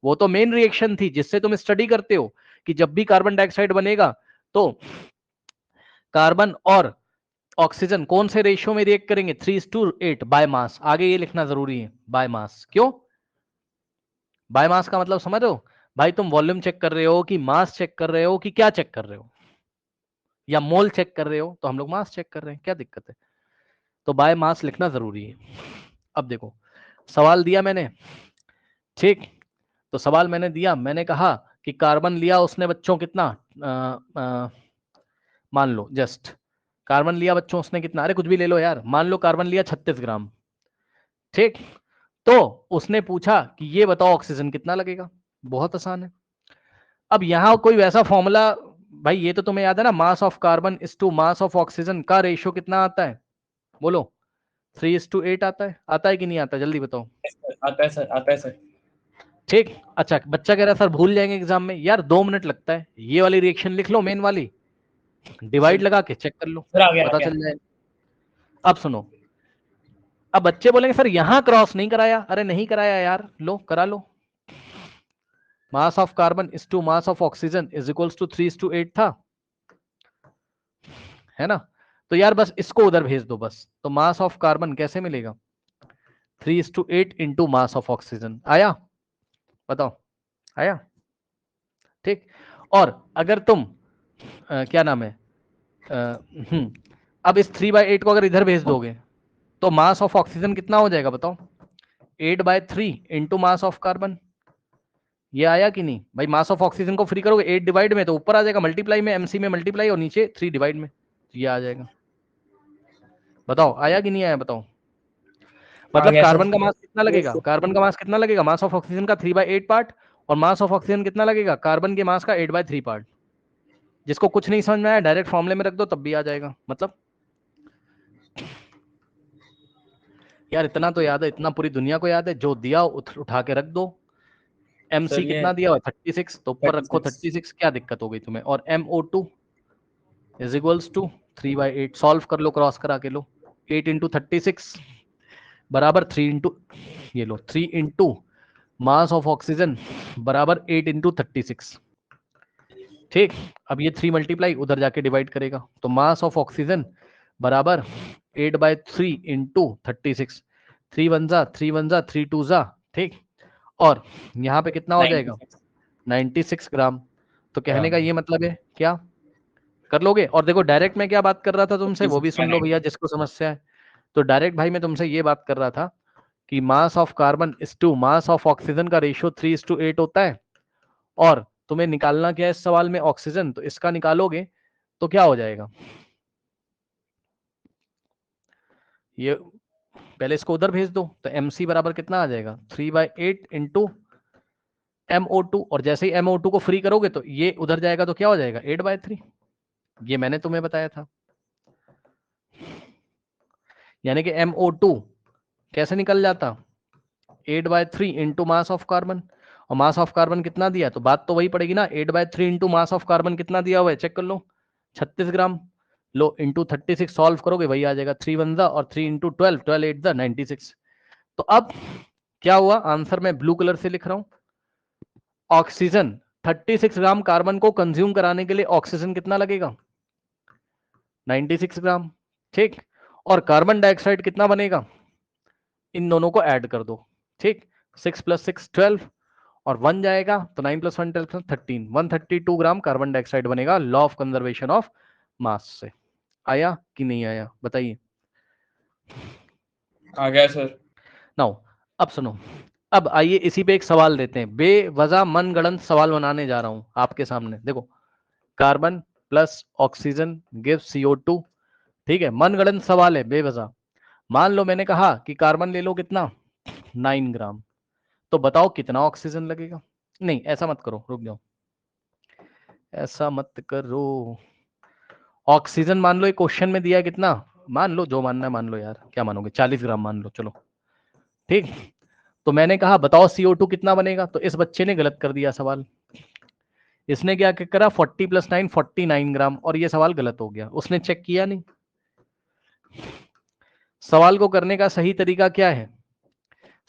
वो तो मेन रिएक्शन थी जिससे तुम स्टडी करते हो कि जब भी कार्बन डाइऑक्साइड बनेगा तो कार्बन और ऑक्सीजन कौन से रेशियो में रिएक्ट करेंगे? 3:8 बाय मास। आगे ये लिखना जरूरी है, बाय मास। क्यों बाय मास का मतलब समझ रहे हो? भाई तुम वॉल्यूम चेक कर रहे हो कि मास चेक कर रहे हो कि क्या चेक कर रहे हो, या मोल चेक कर रहे हो? तो हम लोग मास चेक कर रहे हैं, क्या दिक्कत है? तो बाय मास लिखना जरूरी है। अब देखो सवाल दिया मैंने, ठीक। तो सवाल मैंने दिया, मैंने कहा कि कार्बन लिया उसने बच्चों कितना, मान लो जस्ट कार्बन लिया बच्चों उसने कितना, अरे कुछ भी ले लो यार, मान लो कार्बन लिया 36 ग्राम, ठीक। तो उसने पूछा कि ये बताओ ऑक्सीजन कितना लगेगा। बहुत आसान है। अब यहां कोई वैसा फॉर्मूला, भाई ये तो तुम्हें याद है ना, mass of carbon is to mass of oxygen का रेशियो कितना आता है? बोलो 3:8 आता है कि नहीं आता? जल्दी बताओ। आता है सर, आता है सर। ठीक। अच्छा बच्चा कह रहा है सर भूल जाएंगे एग्जाम में। यार 2 मिनट लगता है, ये वाली रिएक्शन लिख लो, मेन वाली, डिवाइड लगा के चेक कर लो, सर आ गया, पता चल जाए। अब सुनो, अब बच्चे बोलेंगे सर यहां क्रॉस नहीं कराया। अरे नहीं कराया यार, लो करा लो। Mass of carbon is to mass of oxygen is equals to 3:8 था, है ना? तो यार बस इसको उधर भेज दो बस। तो मास ऑफ कार्बन कैसे मिलेगा? 3:8 इंटू मास ऑफ ऑक्सीजन। आया? बताओ आया? ठीक। और अगर तुम क्या नाम है, अब इस 3/8 को अगर इधर भेज दोगे तो मास ऑफ ऑक्सीजन कितना हो जाएगा बताओ? 8/3 इंटू मास ऑफ कार्बन। ये आया कि नहीं भाई? मास ऑफ ऑक्सीजन को फ्री करोगे 8 डिवाइड में तो ऊपर आ जाएगा मल्टीप्लाई में, एमसी में मल्टीप्लाई, और नीचे 3 डिवाइड में, तो ये आ जाएगा। बताओ आया कि नहीं आया? बताओ। मतलब गया कार्बन सर। का मास कितना लगेगा? कार्बन का मास कितना लगेगा? मास ऑफ ऑक्सीजन का 3/8 पार्ट, और मास ऑफ ऑक्सीजन कितना लगेगा? कार्बन के मास का 8/3 पार्ट। जिसको कुछ नहीं समझ में आया डायरेक्ट फॉर्मूले में रख दो तब भी आ जाएगा। मतलब यार इतना तो याद है, इतना पूरी दुनिया को याद है, जो दिया उठा के रख दो। MC सर ये कितना दिया हुआ? 36, तो ऊपर रखो 36। 36, क्या दिक्कत हो गई तुम्हें? और MO2 is equals to 3/8। Solve कर लो, क्रॉस करा के लो। 8 इंटू 36 बराबर 3 इंटू, ये लो 3 इंटू मास ऑफ ऑक्सीजन बराबर 8 इंटू 36, ठीक। अब ये 3 मल्टीप्लाई उधर जाके डिवाइड करेगा, तो मास ऑफ ऑक्सीजन बराबर 8/3 इंटू 36। 3 1 जा 3 1 जा 3 2 जा, ठीक। और यहाँ पे कितना हो जाएगा? 96 ग्राम। तो कहने का ये मतलब है क्या, कर लोगे? और देखो डायरेक्ट में क्या बात कर रहा था तुमसे, वो भी सुन लो 56.9. भैया जिसको समस्या है। तो डायरेक्ट भाई मैं तुमसे ये बात कर रहा था कि mass of carbon is to mass of oxygen का रेशियो 3:8 होता है, और तुम्हें निकालना क्या है इस सवाल में, ऑक्सीजन। तो इसका निकालोगे तो क्या हो जाएगा, ये पहले इसको उधर भेज दो, तो mc बराबर कितना आ जाएगा, 3/8 इंटू MO2, और जैसे ही MO2 को फ्री करोगे तो ये उधर जाएगा, तो क्या हो जाएगा 8/3। ये मैंने तुम्हें बताया था। यानी कि MO2 कैसे निकल जाता, 8/3 इंटू मास ऑफ कार्बन, और मास ऑफ कार्बन कितना दिया, तो बात तो वही पड़ेगी ना, 8/3 इंटू मास ऑफ कार्बन कितना दिया हुआ है, चेक कर लो, 36 ग्राम। लो इंटू 36 सॉल्व करोगे वही आ जाएगा, 3 1 और 3 इंटू 12, 12 8 96। तो अब क्या हुआ, आंसर में ब्लू कलर से लिख रहा हूं, ऑक्सीजन 36 ग्राम कार्बन को कंज्यूम कराने के लिए ऑक्सीजन कितना लगेगा, 96 ग्राम, ठीक। और कार्बन डाइऑक्साइड कितना बनेगा, इन दोनों को ऐड कर दो, ठीक, 6 + 6 12, और 1 जाएगा तो 9 + 1 12 13, 132 ग्राम कार्बन डाइऑक्साइड बनेगा, लॉ ऑफ कंजर्वेशन ऑफ मास से। आया कि नहीं आया बताइए। आ गया सर। नाउ अब सुनो, अब आइए इसी पे एक सवाल देते हैं, बेवजह मनगढ़ंत सवाल बनाने जा रहा हूं आपके सामने। देखो, carbon plus oxygen gives CO2, ठीक है, मनगढ़ंत सवाल है बेवजह। मान लो मैंने कहा कि कार्बन ले लो कितना, 9 ग्राम, तो बताओ कितना ऑक्सीजन लगेगा। नहीं ऐसा मत करो, रुक जाओ, ऐसा मत करो। ऑक्सीजन मान लो एक क्वेश्चन में दिया है कितना, मान लो जो मानना है मान लो यार, क्या मानोगे, 40 ग्राम मान लो, चलो ठीक। तो मैंने कहा बताओ CO2 कितना बनेगा, तो इस बच्चे ने गलत कर दिया सवाल। इसने क्या करा, 40 + 9 49 ग्राम, और ये सवाल गलत हो गया, उसने चेक किया नहीं। सवाल को करने का सही तरीका क्या है,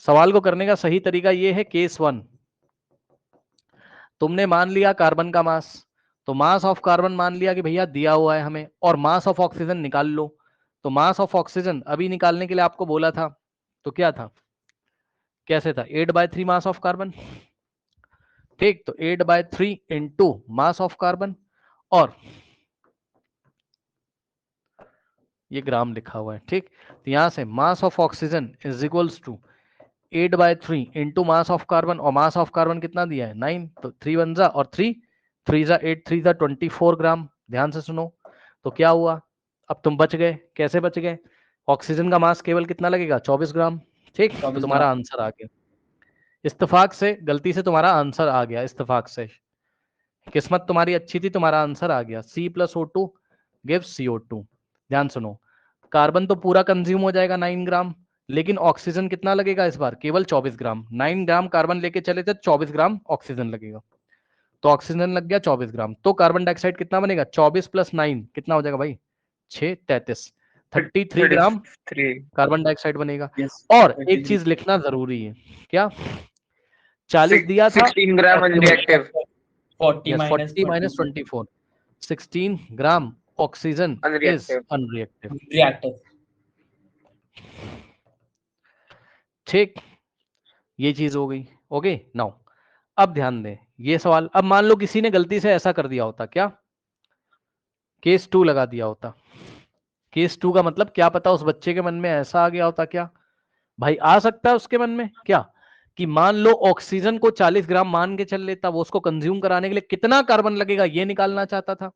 सवाल को करने का सही तरीका ये है, केस 1 तुमने मान लिया कार्बन का मास, तो मास ऑफ कार्बन मान लिया कि भैया दिया हुआ है हमें, और मास ऑफ ऑक्सीजन निकाल लो। तो मास ऑफ ऑक्सीजन अभी निकालने के लिए आपको बोला था, तो क्या था, कैसे था, 8/3 मास ऑफ कार्बन, ठीक। तो 8/3 इंटू मास ऑफ कार्बन, और ये ग्राम लिखा हुआ है, ठीक। तो यहां से mass of oxygen is equals to 8/3 into mass of carbon, और मास ऑफ कार्बन कितना दिया है 9, तो 3 1 और 3 3 8 3 24 ग्राम। ध्यान से सुनो, तो क्या हुआ, अब तुम बच गए, कैसे बच गए, ऑक्सीजन का मास केवल कितना लगेगा 24 ग्राम, ठीक। तो तुम्हारा आंसर आ गया, इत्तेफाक से, गलती से तुम्हारा आंसर आ गया, इत्तेफाक से, किस्मत तुम्हारी अच्छी थी, तुम्हारा आंसर आ गया, C + O2 गिव्स CO2। ध्यान सुनो, कार्बन तो पूरा कंज्यूम हो जाएगा 9 ग्राम, लेकिन ऑक्सीजन कितना लगेगा इस बार, केवल 24 ग्राम। 9 ग्राम कार्बन लेके चले थे, 24 ग्राम ऑक्सीजन लगेगा, तो ऑक्सीजन लग गया 24 ग्राम। तो कार्बन डाइऑक्साइड कितना बनेगा, 24 + 9 कितना हो जाएगा भाई, 6 33 33 ग्राम 33 कार्बन डाइऑक्साइड बनेगा। यस। और एक चीज लिखना जरूरी है, क्या, 40 दिया था, 16 gram unreactive 40 40 - 24, 16 gram oxygen is unreactive unreactive, reactive. ठीक, ये चीज हो गई। ओके नाउ अब ध्यान दें, ये सवाल, अब मान लो किसी ने गलती से ऐसा कर दिया होता, क्या, केस 2 लगा दिया होता। केस 2 का मतलब क्या पता उस बच्चे के मन में ऐसा आ गया होता, क्या भाई आ सकता है उसके मन में, क्या कि मान लो ऑक्सीजन को 40 ग्राम मान के चल लेता, वो उसको कंज्यूम कराने के लिए कितना कार्बन लगेगा ये निकालना चाहता था।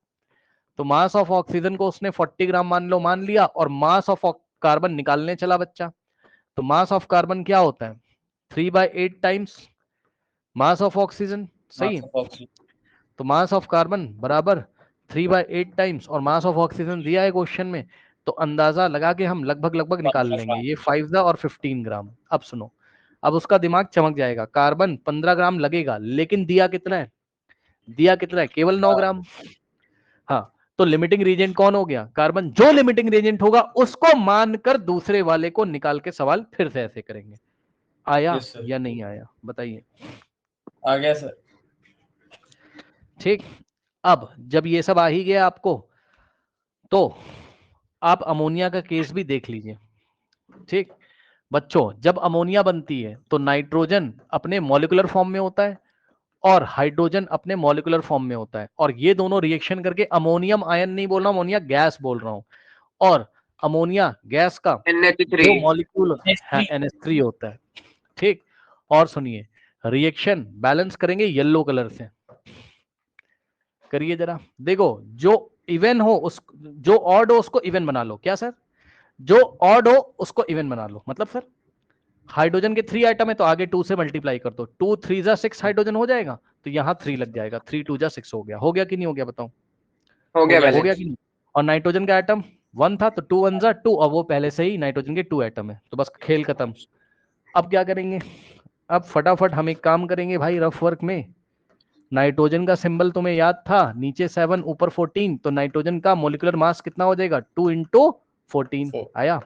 तो मास ऑफ ऑक्सीजन को उसने 40 ग्राम मान लिया, और मास ऑफ कार्बन निकालने चला बच्चा। तो मास ऑफ कार्बन क्या होता है, 3/8 टाइम्स मास ऑफ ऑक्सीजन, सही है। तो मास ऑफ कार्बन बराबर 3/8 टाइम्स, और मास ऑफ ऑक्सीजन दिया है क्वेश्चन में, तो अंदाजा लगा के हम लगभग निकाल लेंगे, ये 5 और 15 ग्राम। अब सुनो, अब उसका दिमाग चमक जाएगा, कार्बन 15 ग्राम लगेगा, लेकिन दिया कितना है, दिया कितना है, केवल 9 ग्राम। हाँ, तो लिमिटिंग रीजेंट कौन हो गया, कार्बन। जो लिमिटिंग रीजेंट होगा उसको मानकर दूसरे वाले को निकाल के सवाल फिर से ऐसे करेंगे। आया या नहीं आया बताइए। आ गया सर। ठीक, अब जब ये सब आ ही गया आपको, तो आप अमोनिया का केस भी देख लीजिए। ठीक बच्चों, जब अमोनिया बनती है तो नाइट्रोजन अपने मॉलिक्यूलर फॉर्म में होता है, और हाइड्रोजन अपने मॉलिक्यूलर फॉर्म में होता है, और ये दोनों रिएक्शन करके अमोनियम आयन नहीं बोल रहा हूं, अमोनिया गैस बोल रहा हूं, और अमोनिया गैस का NH3 जो मॉलिक्यूल है NH3 NH3 होता है। ठीक, और सुनिए, रिएक्शन बैलेंस करेंगे येलो कलर से, करिए जरा, देखो जो इवन हो उस, जो ऑड हो उसको इवन बना लो। क्या सर? जो ऑड हो उसको इवन बना लो, मतलब सर हाइड्रोजन के 3 आइटम है तो आगे 2 से मल्टीप्लाई कर दो, 2 3 जा 6 हाइड्रोजन हो जाएगा, तो यहाँ 3 लग जाएगा, 3 2 जा 6 हो गया कि नहीं हो गया बताओ? हो गया हो गया हो गया बैलेंस। कि नहीं? और नाइट्रोजन का आइटम 1 था तो 2 1 जा 2, और वो पहले से ही नाइट्रोजन के 2 आइटम है, तो बस खेल खत्म। अब क्या करेंगे? अब फटाफट हम एक काम करेंगे भाई रफ वर्क में। नाइट्रोजन का सिंबल तुम्हें याद था, नीचे 7 ऊपर 14, तो नाइट्रोजन का मोलिकुलर मास कितना हो जाएगा? 2 इंटू 14 आया।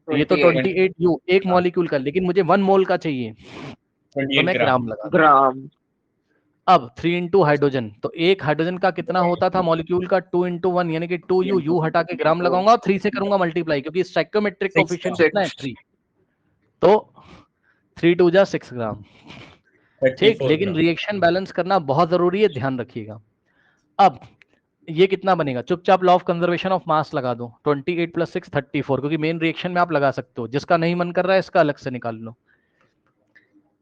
तो ये तो 28 यू एक मॉलिक्यूल का, लेकिन मुझे 1 मोल का चाहिए, तो 28 मैं ग्राम लगा दूं। ग्राम। अब 3 इंटू हाइड्रोजन, तो एक हाइड्रोजन का कितना होता था मॉलिक्यूल का? 2 इंटू 1 यानी कि 2 यू, यू हटा के ग्राम लगाऊंगा और 3 से करूंगा मल्टीप्लाई, क्योंकि स्टोइकोमेट्रिक कोएफिशिएंट कितना है? 3, तो 3 2 जा 6 ग्राम। ठीक, 34 लेकिन ग्राम। रिएक्शन बैलेंस करना बहुत जरूरी है, ध्यान रखिएगा। अब ये कितना बनेगा? चुपचाप लॉ ऑफ कंजर्वेशन ऑफ मास लगा दो, 28 + 6 34, क्योंकि मेन रिएक्शन में आप लगा सकते हो, जिसका नहीं मन कर रहा है इसका अलग से निकाल लो।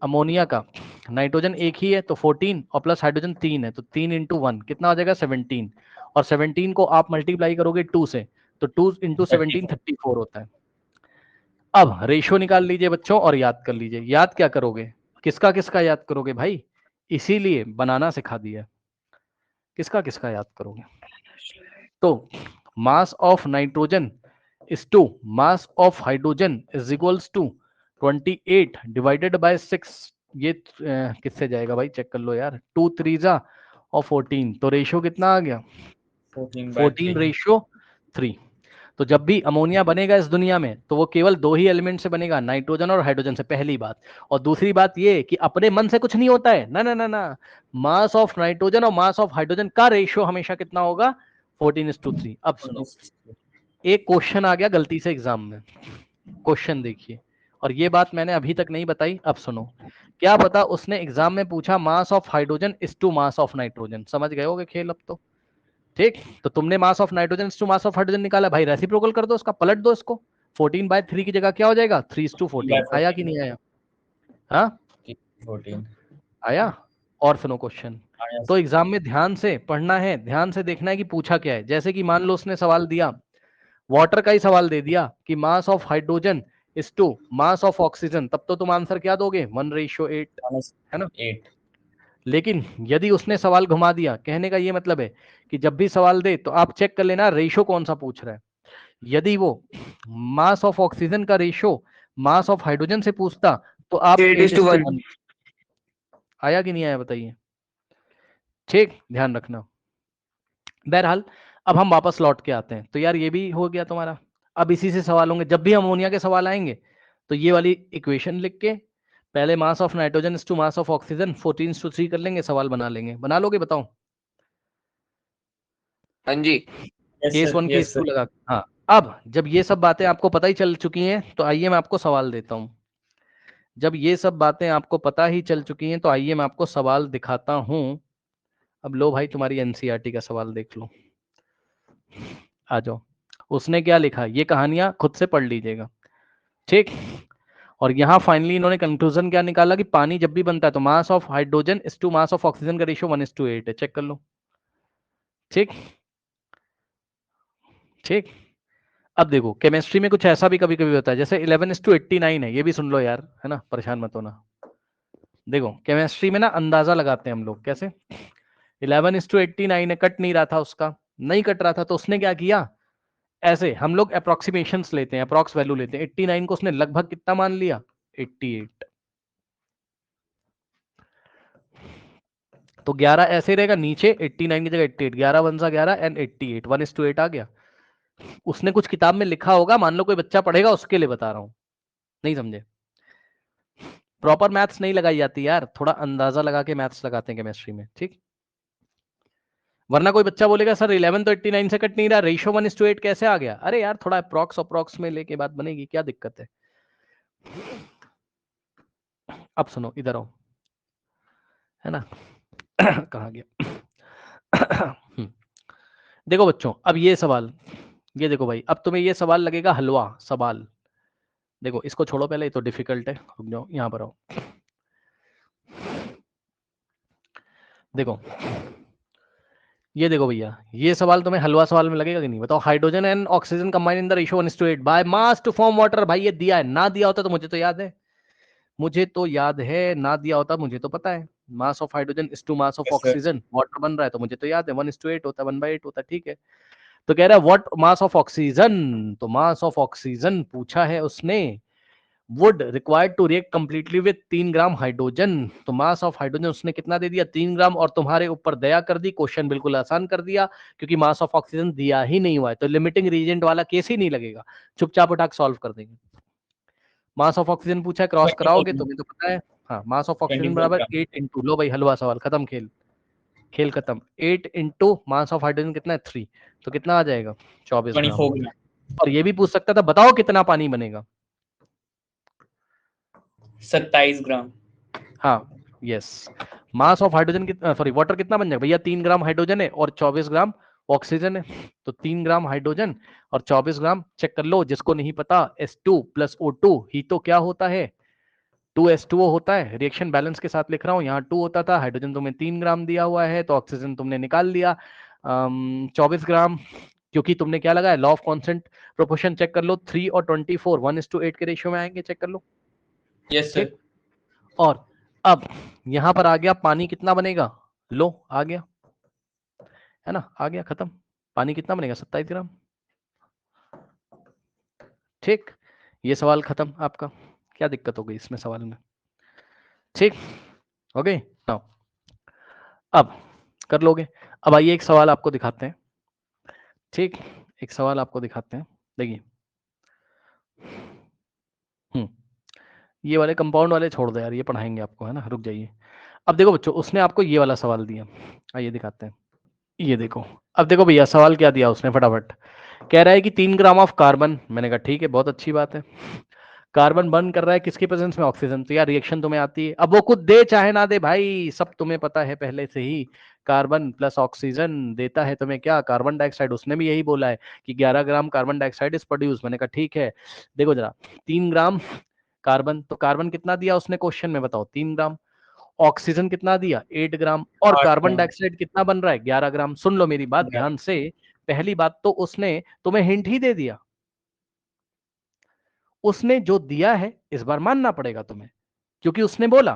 अमोनिया का नाइट्रोजन एक ही है तो 14, और प्लस हाइड्रोजन 3 है, तो 3 इंटू 1 कितना हो जाएगा? 17, और 17 को आप मल्टीप्लाई करोगे 2 से, तो 2 इंटू 17 34 होता है। अब रेशियो निकाल लीजिए बच्चों और याद कर लीजिए। याद क्या करोगे? किसका किसका याद करोगे भाई? इसीलिए बनाना सिखा दिया। किसका किसका याद करोगे? तो mass of nitrogen is to mass of hydrogen is equals to 28 divided by 6। ये किससे जाएगा भाई? चेक कर लो यार, 2 3 जा और 14, तो रेशियो कितना आ गया? 14 रेशियो 3। तो जब भी अमोनिया बनेगा इस दुनिया में तो वो केवल 2 ही एलिमेंट से बनेगा, नाइट्रोजन और हाइड्रोजन से, पहली बात। और दूसरी बात ये कि अपने मन से कुछ नहीं होता है, ना ना ना ना, मास ऑफ नाइट्रोजन और मास ऑफ हाइड्रोजन का रेशियो हमेशा कितना होगा? 14:3। अब सुनो, एक क्वेश्चन आ गया गलती से एग्जाम में, क्वेश्चन देखिए, और ये बात मैंने अभी तक नहीं बताई, अब सुनो। क्या पता उसने एग्जाम में पूछा mass of hydrogen is to mass of nitrogen, समझ गए होगे खेल अब तो। ठीक, तो तुमने mass of nitrogen to mass of hydrogen निकाला, भाई रेसिप्रोकल कर दो उसका, पलट दो इसको, 14/3 की जगह क्या हो जाएगा? 3:14। आया कि नहीं आया? हाँ 14 आया। और सुनो क्वेश्चन, तो एग्जाम में ध्यान से पढ़ना है, ध्यान से देखना है कि पूछा क्या है। जैसे कि मान लो उसने सवाल दिया, वाटर का ही सवाल दे दिया कि mass of hydrogen is to mass of oxygen, तब तो तुम आंसर क्या दोगे? 1:8, है ना? 8 लेकिन यदि उसने सवाल घुमा दिया, कहने का ये मतलब है कि जब भी सवाल दे तो आप चेक कर लेना रेशो कौन सा पूछ रहा है। यदि वो मास ऑफ ऑक्सीजन का रेशो मास ऑफ हाइड्रोजन से पूछता तो आप 8:1। आया कि नहीं आया बताइए? ठीक, ध्यान रखना। बहरहाल अब हम वापस लौट के आते हैं, तो यार ये भी हो गया तुम्हारा। अब इसी से सवाल होंगे, जब भी अमोनिया के सवाल आएंगे तो ये वाली इक्वेशन लिख के पहले mass of nitrogen to mass of oxygen 14:3 कर लेंगे, सवाल बना लेंगे। बना लोगे बताओ? हाँ जी। केस 1 केस 2 लगा। हाँ, अब जब ये सब बातें आपको पता ही चल चुकी हैं तो आइए मैं आपको सवाल देता हूं। जब ये सब बातें आपको पता ही चल चुकी हैं तो आइए मैं आपको सवाल दिखाता हूं। अब लो भाई, तुम्हारी एनसीईआरटी का सवाल देख लो, आ जाओ। उसने क्या लिखा ये कहानियां खुद से पढ़ लीजिएगा, ठीक। और यहाँ फाइनली इन्होंने कंक्लूजन क्या निकाला कि पानी जब भी बनता है तो mass of hydrogen is to mass of oxygen का रेशियो 1:8 है। चेक कर लो, ठीक ठीक। अब देखो केमिस्ट्री में कुछ ऐसा भी कभी कभी होता है, जैसे 11:89 है, ये भी सुन लो यार, है ना, परेशान मत होना। देखो केमिस्ट्री में ना अंदाजा लगाते हैं हम लोग, कैसे? 11:89 है, कट नहीं रहा था उसका, नहीं कट रहा था, तो उसने क्या किया, ऐसे हम लोग अप्रोक्सीमेशंस लेते हैं, अप्रोक्स वैल्यू लेते हैं। 89 को उसने लगभग कितना मान लिया? 88। तो 11 ऐसे रहेगा नीचे, 89 की जगह 88, 11 1 सा 11 एंड 88, 1:8 आ गया। उसने कुछ किताब में लिखा होगा, मान लो कोई बच्चा पढ़ेगा, उसके लिए बता रहा हूं, नहीं समझे? प्रॉपर मैथ्स नहीं लगाई जाती यार, थोड़ा अंदाजा लगा के मैथ्स लगाते हैं केमिस्ट्री में, ठीक। वरना कोई बच्चा बोलेगा सर 11 तो 89 से कट नहीं रहा, रेशियो 1:8 कैसे आ गया? अरे यार थोड़ा अप्रोक्स में लेके बात बनेगी, क्या दिक्कत है? अब सुनो, इधर आओ, है ना। कहाँ गया? देखो बच्चों, अब ये सवाल, ये देखो भाई, अब तुम्हें ये सवाल लगेगा हलवा सवाल। देखो इसको छोड़ो पहले, ये तो डिफिकल्ट है, रुक जाओ यहाँ पर आओ। देखो ये देखो भैया, ये सवाल तुम्हें हलवा सवाल में लगेगा कि नहीं बताओ। Hydrogen and oxygen combine in the ratio 1:8 by mass to form water. भाई ये दिया है, ना दिया होता तो मुझे तो याद है, मुझे तो याद है, ना दिया होता मुझे तो पता है। Mass of hydrogen is to mass of Yes, sir. Oxygen, water बन रहा है तो मुझे तो याद है 1:8 होता है, 1/8 होता है, ठीक है। तो कह रहा है व्हाट मास ऑफ ऑक्सीजन, तो मास ऑफ ऑक्सीजन पूछा है उसने, would required to react completely with 3 gram hydrogen. तो मास ऑफ हाइड्रोजन उसने कितना दे दिया, 3 ग्राम, और तुम्हारे ऊपर दया कर दी, क्वेश्चन बिल्कुल आसान कर दिया, क्योंकि मास ऑफ ऑक्सीजन दिया ही नहीं हुआ है, तो लिमिटिंग रीजेंट वाला केस ही नहीं लगेगा, चुपचाप उठाक सॉल्व कर देंगे। मास ऑफ ऑक्सीजन पूछा है, क्रॉस 24 कराओगे तुम्हें तो पता है। हाँ, मास ऑफ ऑक्सीजन 24 बराबर ग्राम 8 इंटू, लो भाई हलवा सवाल खत्म, खेल खेल खत्म। 8 इंटू मास ऑफ हाइड्रोजन कितना है 3, तो कितना आ जाएगा 24 ग्राम। 24 ग्राम और ये भी पूछ सकता था बताओ कितना पानी बनेगा। 27 ग्राम हाँ यस, मास ऑफ हाइड्रोजन कितना, सॉरी वाटर कितना बन जाएगा भैया, 3 ग्राम हाइड्रोजन है और 24 ग्राम ऑक्सीजन है, तो 3 ग्राम हाइड्रोजन और 24 ग्राम, चेक कर लो जिसको नहीं पता, S2 प्लस O2 ही तो क्या होता है, 2H2O होता है। रिएक्शन बैलेंस के साथ लिख रहा हूँ, यहाँ 2 होता था, हाइड्रोजन तुम्हें 3 ग्राम दिया हुआ है, तो ऑक्सीजन तुमने निकाल लिया 24 ग्राम, क्योंकि तुमने क्या लगाया, law of constant proportion check कर लो, 3 और 24 1:8 के रेशियो में आएंगे, चेक कर लो। यस सर ठीक, और अब यहां पर आ गया पानी कितना बनेगा, लो आ गया, है ना, आ गया, खत्म। पानी कितना बनेगा 27 ग्राम। ठीक, ये सवाल खत्म आपका, क्या दिक्कत हो गई इसमें सवाल में, ठीक हो गई। नाउ अब कर लोगे। अब आइए एक सवाल आपको दिखाते हैं, ठीक, एक सवाल आपको दिखाते हैं, देखिए ये वाले कंपाउंड वाले छोड़ दो यार, ये पढ़ाएंगे आपको, है ना, रुक जाइए। अब देखो बच्चों, उसने आपको ये वाला सवाल दिया, आइए दिखाते हैं, ये देखो। अब देखो भैया सवाल क्या दिया उसने, फटाफट कह रहा है कि 3 ग्राम ऑफ कार्बन, मैंने कहा ठीक है बहुत अच्छी बात है, कार्बन बर्न कर रहा है किसकी प्रेजेंस में, ऑक्सीजन, तो यार रिएक्शन तुम्हें आती है, अब वो खुद दे चाहे ना दे भाई, सब तुम्हें पता है पहले से ही, कार्बन प्लस ऑक्सीजन देता है तुम्हें क्या, कार्बन डाइऑक्साइड, उसने भी यही बोला है कि 11 gram carbon dioxide is produce, मैंने कहा ठीक है। देखो जरा, 3 ग्राम कार्बन, तो कार्बन कितना दिया उसने क्वेश्चन में बताओ, 3 ग्राम, ऑक्सीजन कितना दिया 8 ग्राम, और 8 कार्बन ग्राम डाइऑक्साइड कितना बन रहा है 11 ग्राम। सुन लो मेरी बात ध्यान से, पहली बात तो उसने तुम्हें हिंट ही दे दिया, उसने जो दिया है इस बार मानना पड़ेगा तुम्हें, क्योंकि उसने बोला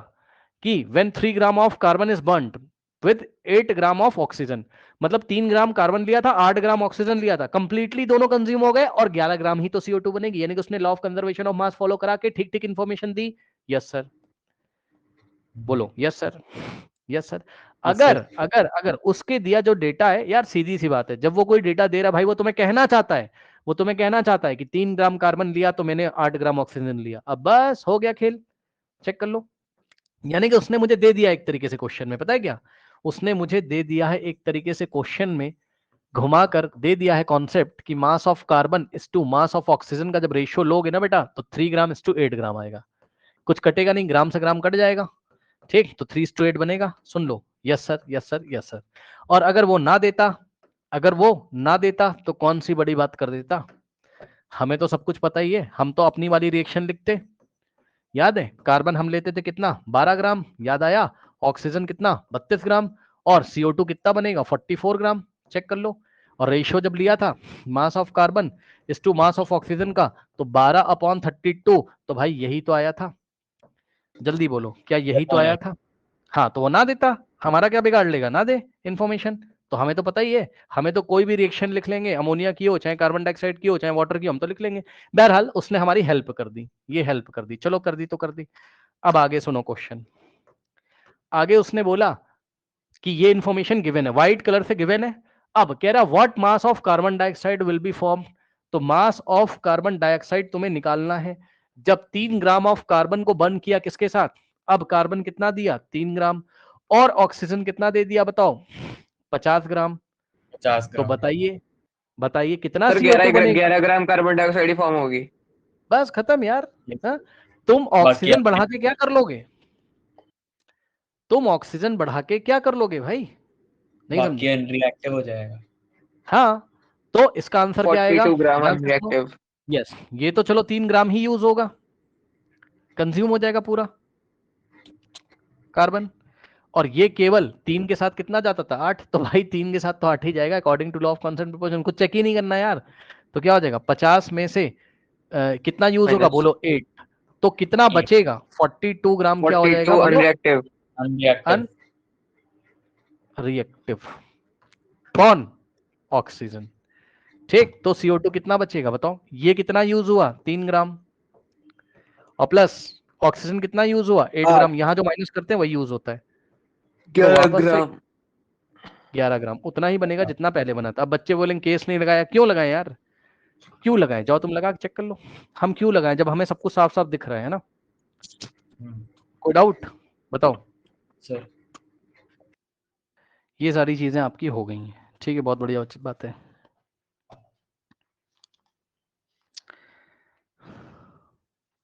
कि when 3 gram of carbon is burned with 8 gram of oxygen, मतलब 3 ग्राम कार्बन लिया था, 8 ग्राम ऑक्सीजन लिया था, कंप्लीटली दोनों कंज्यूम हो गए और 11 ग्राम ही तो CO2 बनेगी, यानी कि उसने law of conservation of mass follow करा के ठीक ठीक इंफॉर्मेशन दी। यस सर, बोलो यस सर, यस सर। अगर अगर अगर उसके दिया जो डेटा है, यार सीधी सी बात है, जब वो कोई डेटा दे रहा है भाई, वो तुम्हें कहना चाहता है, वो तुम्हें कहना चाहता है कि 3 ग्राम कार्बन लिया तो मैंने 8 ग्राम ऑक्सीजन लिया, अब बस हो गया खेल, चेक कर लो। यानी कि उसने मुझे दे दिया एक तरीके से क्वेश्चन में, पता है क्या, उसने मुझे दे दिया है एक तरीके से क्वेश्चन में घुमाकर दे दिया है कॉन्सेप्ट कि mass of carbon is to mass of oxygen का जब रेशियो लोगे ना बेटा, तो 3 ग्राम इज टू 8 ग्राम आएगा, कुछ कटेगा नहीं, ग्राम से ग्राम कट जाएगा, ठीक, तो 3:8 बनेगा। सुन लो, yes sir yes sir yes sir. और अगर वो ना देता, अगर वो ना देता तो कौन सी बड़ी बात कर देता, हमें तो सब कुछ पता ही है, हम तो अपनी वाली रिएक्शन लिखते, याद है कार्बन हम लेते थे कितना 12 ग्राम, याद आया, ऑक्सीजन कितना 32 ग्राम, और CO2 कितना बनेगा 44 ग्राम, चेक कर लो। और रेशियो जब लिया था मास ऑफ कार्बन इस टू मास ऑफ ऑक्सीजन का, तो 12/32, तो भाई यही तो आया था, जल्दी बोलो क्या यही तो आया था। हाँ, तो वो ना देता, हमारा क्या बिगाड़ लेगा, ना दे इन्फॉर्मेशन, तो हमें तो पता ही है, हमें तो कोई भी रिएक्शन लिख लेंगे, अमोनिया की हो चाहे कार्बन डाइऑक्साइड की हो चाहे वाटर की, हम तो लिख लेंगे। बहरहाल उसने हमारी हेल्प कर दी, ये हेल्प कर दी, चलो कर दी तो कर दी। अब आगे सुनो क्वेश्चन, आगे उसने बोला कि ये इन्फॉर्मेशन गिवन है, व्हाइट कलर से गिवन है। अब कह रहा what mass of carbon dioxide will be form, तो मास ऑफ कार्बन डाइऑक्साइड तुम्हें निकालना है जब 3 ग्राम ऑफ कार्बन को बर्न किया किसके साथ, अब कार्बन कितना दिया 3 ग्राम, और ऑक्सीजन कितना दे दिया बताओ 50 ग्राम, 50 तो ग्राम बताइए, बताइए कितना सर CO2 बनेगा। 11 ग्राम कार्बन डाइऑक्साइड ही फॉर्म होगी। बस खत्म यार, हा? तुम बाकी ऑक्सीजन बढ़ा के क्या कर लोगे, तुम ऑक्सीजन बढ़ा के क्या कर लोगे भाई? नहीं बाकी समझे? अनरिएक्टिव हो जाएगा। हाँ, तो इसका आंसर क्या आएगा? 42 ग्राम ध्यान से सुनो। अनरिएक्टिव। यस, ये तो चलो 3 ग्राम ही यूज होगा, कंज्यूम हो जाएगा पूरा कार्बन। और ये केवल 3 के साथ कितना जाता था? 8। तो भाई 3 के साथ तो 8 ही जाएगा according to law of constant proportion, कुछ चेक ही नहीं करना यार। तो क्या हो जाएगा? 50 में से कितना यूज होगा? माइनस बोलो 8। तो कितना 8 बचेगा? 42 ग्राम क्या हो जाएगा? 42 बोलो अनरिएक्टिव। अनरिएक्टिव। अनरिएक्टिव। कौन? ऑक्सीजन। ठीक, तो CO2 कितना बचेगा बताओ? ये कितना यूज हुआ? 3 ग्राम, और प्लस ऑक्सीजन कितना यूज हुआ? 8 ग्राम। यहाँ जो माइनस करते हैं वही यूज होता है, तो 11 वापस से ग्राम। 11 ग्राम उतना ही बनेगा जितना पहले बना था। अब बच्चे बोलेंगे केस नहीं लगाया, क्यों लगाए यार? क्यों लगाए? जाओ तुम लगा के चेक कर लो। हम क्यों लगाए जब हमें सब कुछ साफ साफ दिख रहा है ना? कोई डाउट बताओ? सर ये सारी चीजें आपकी हो गई हैं, ठीक है, बहुत बढ़िया बात है।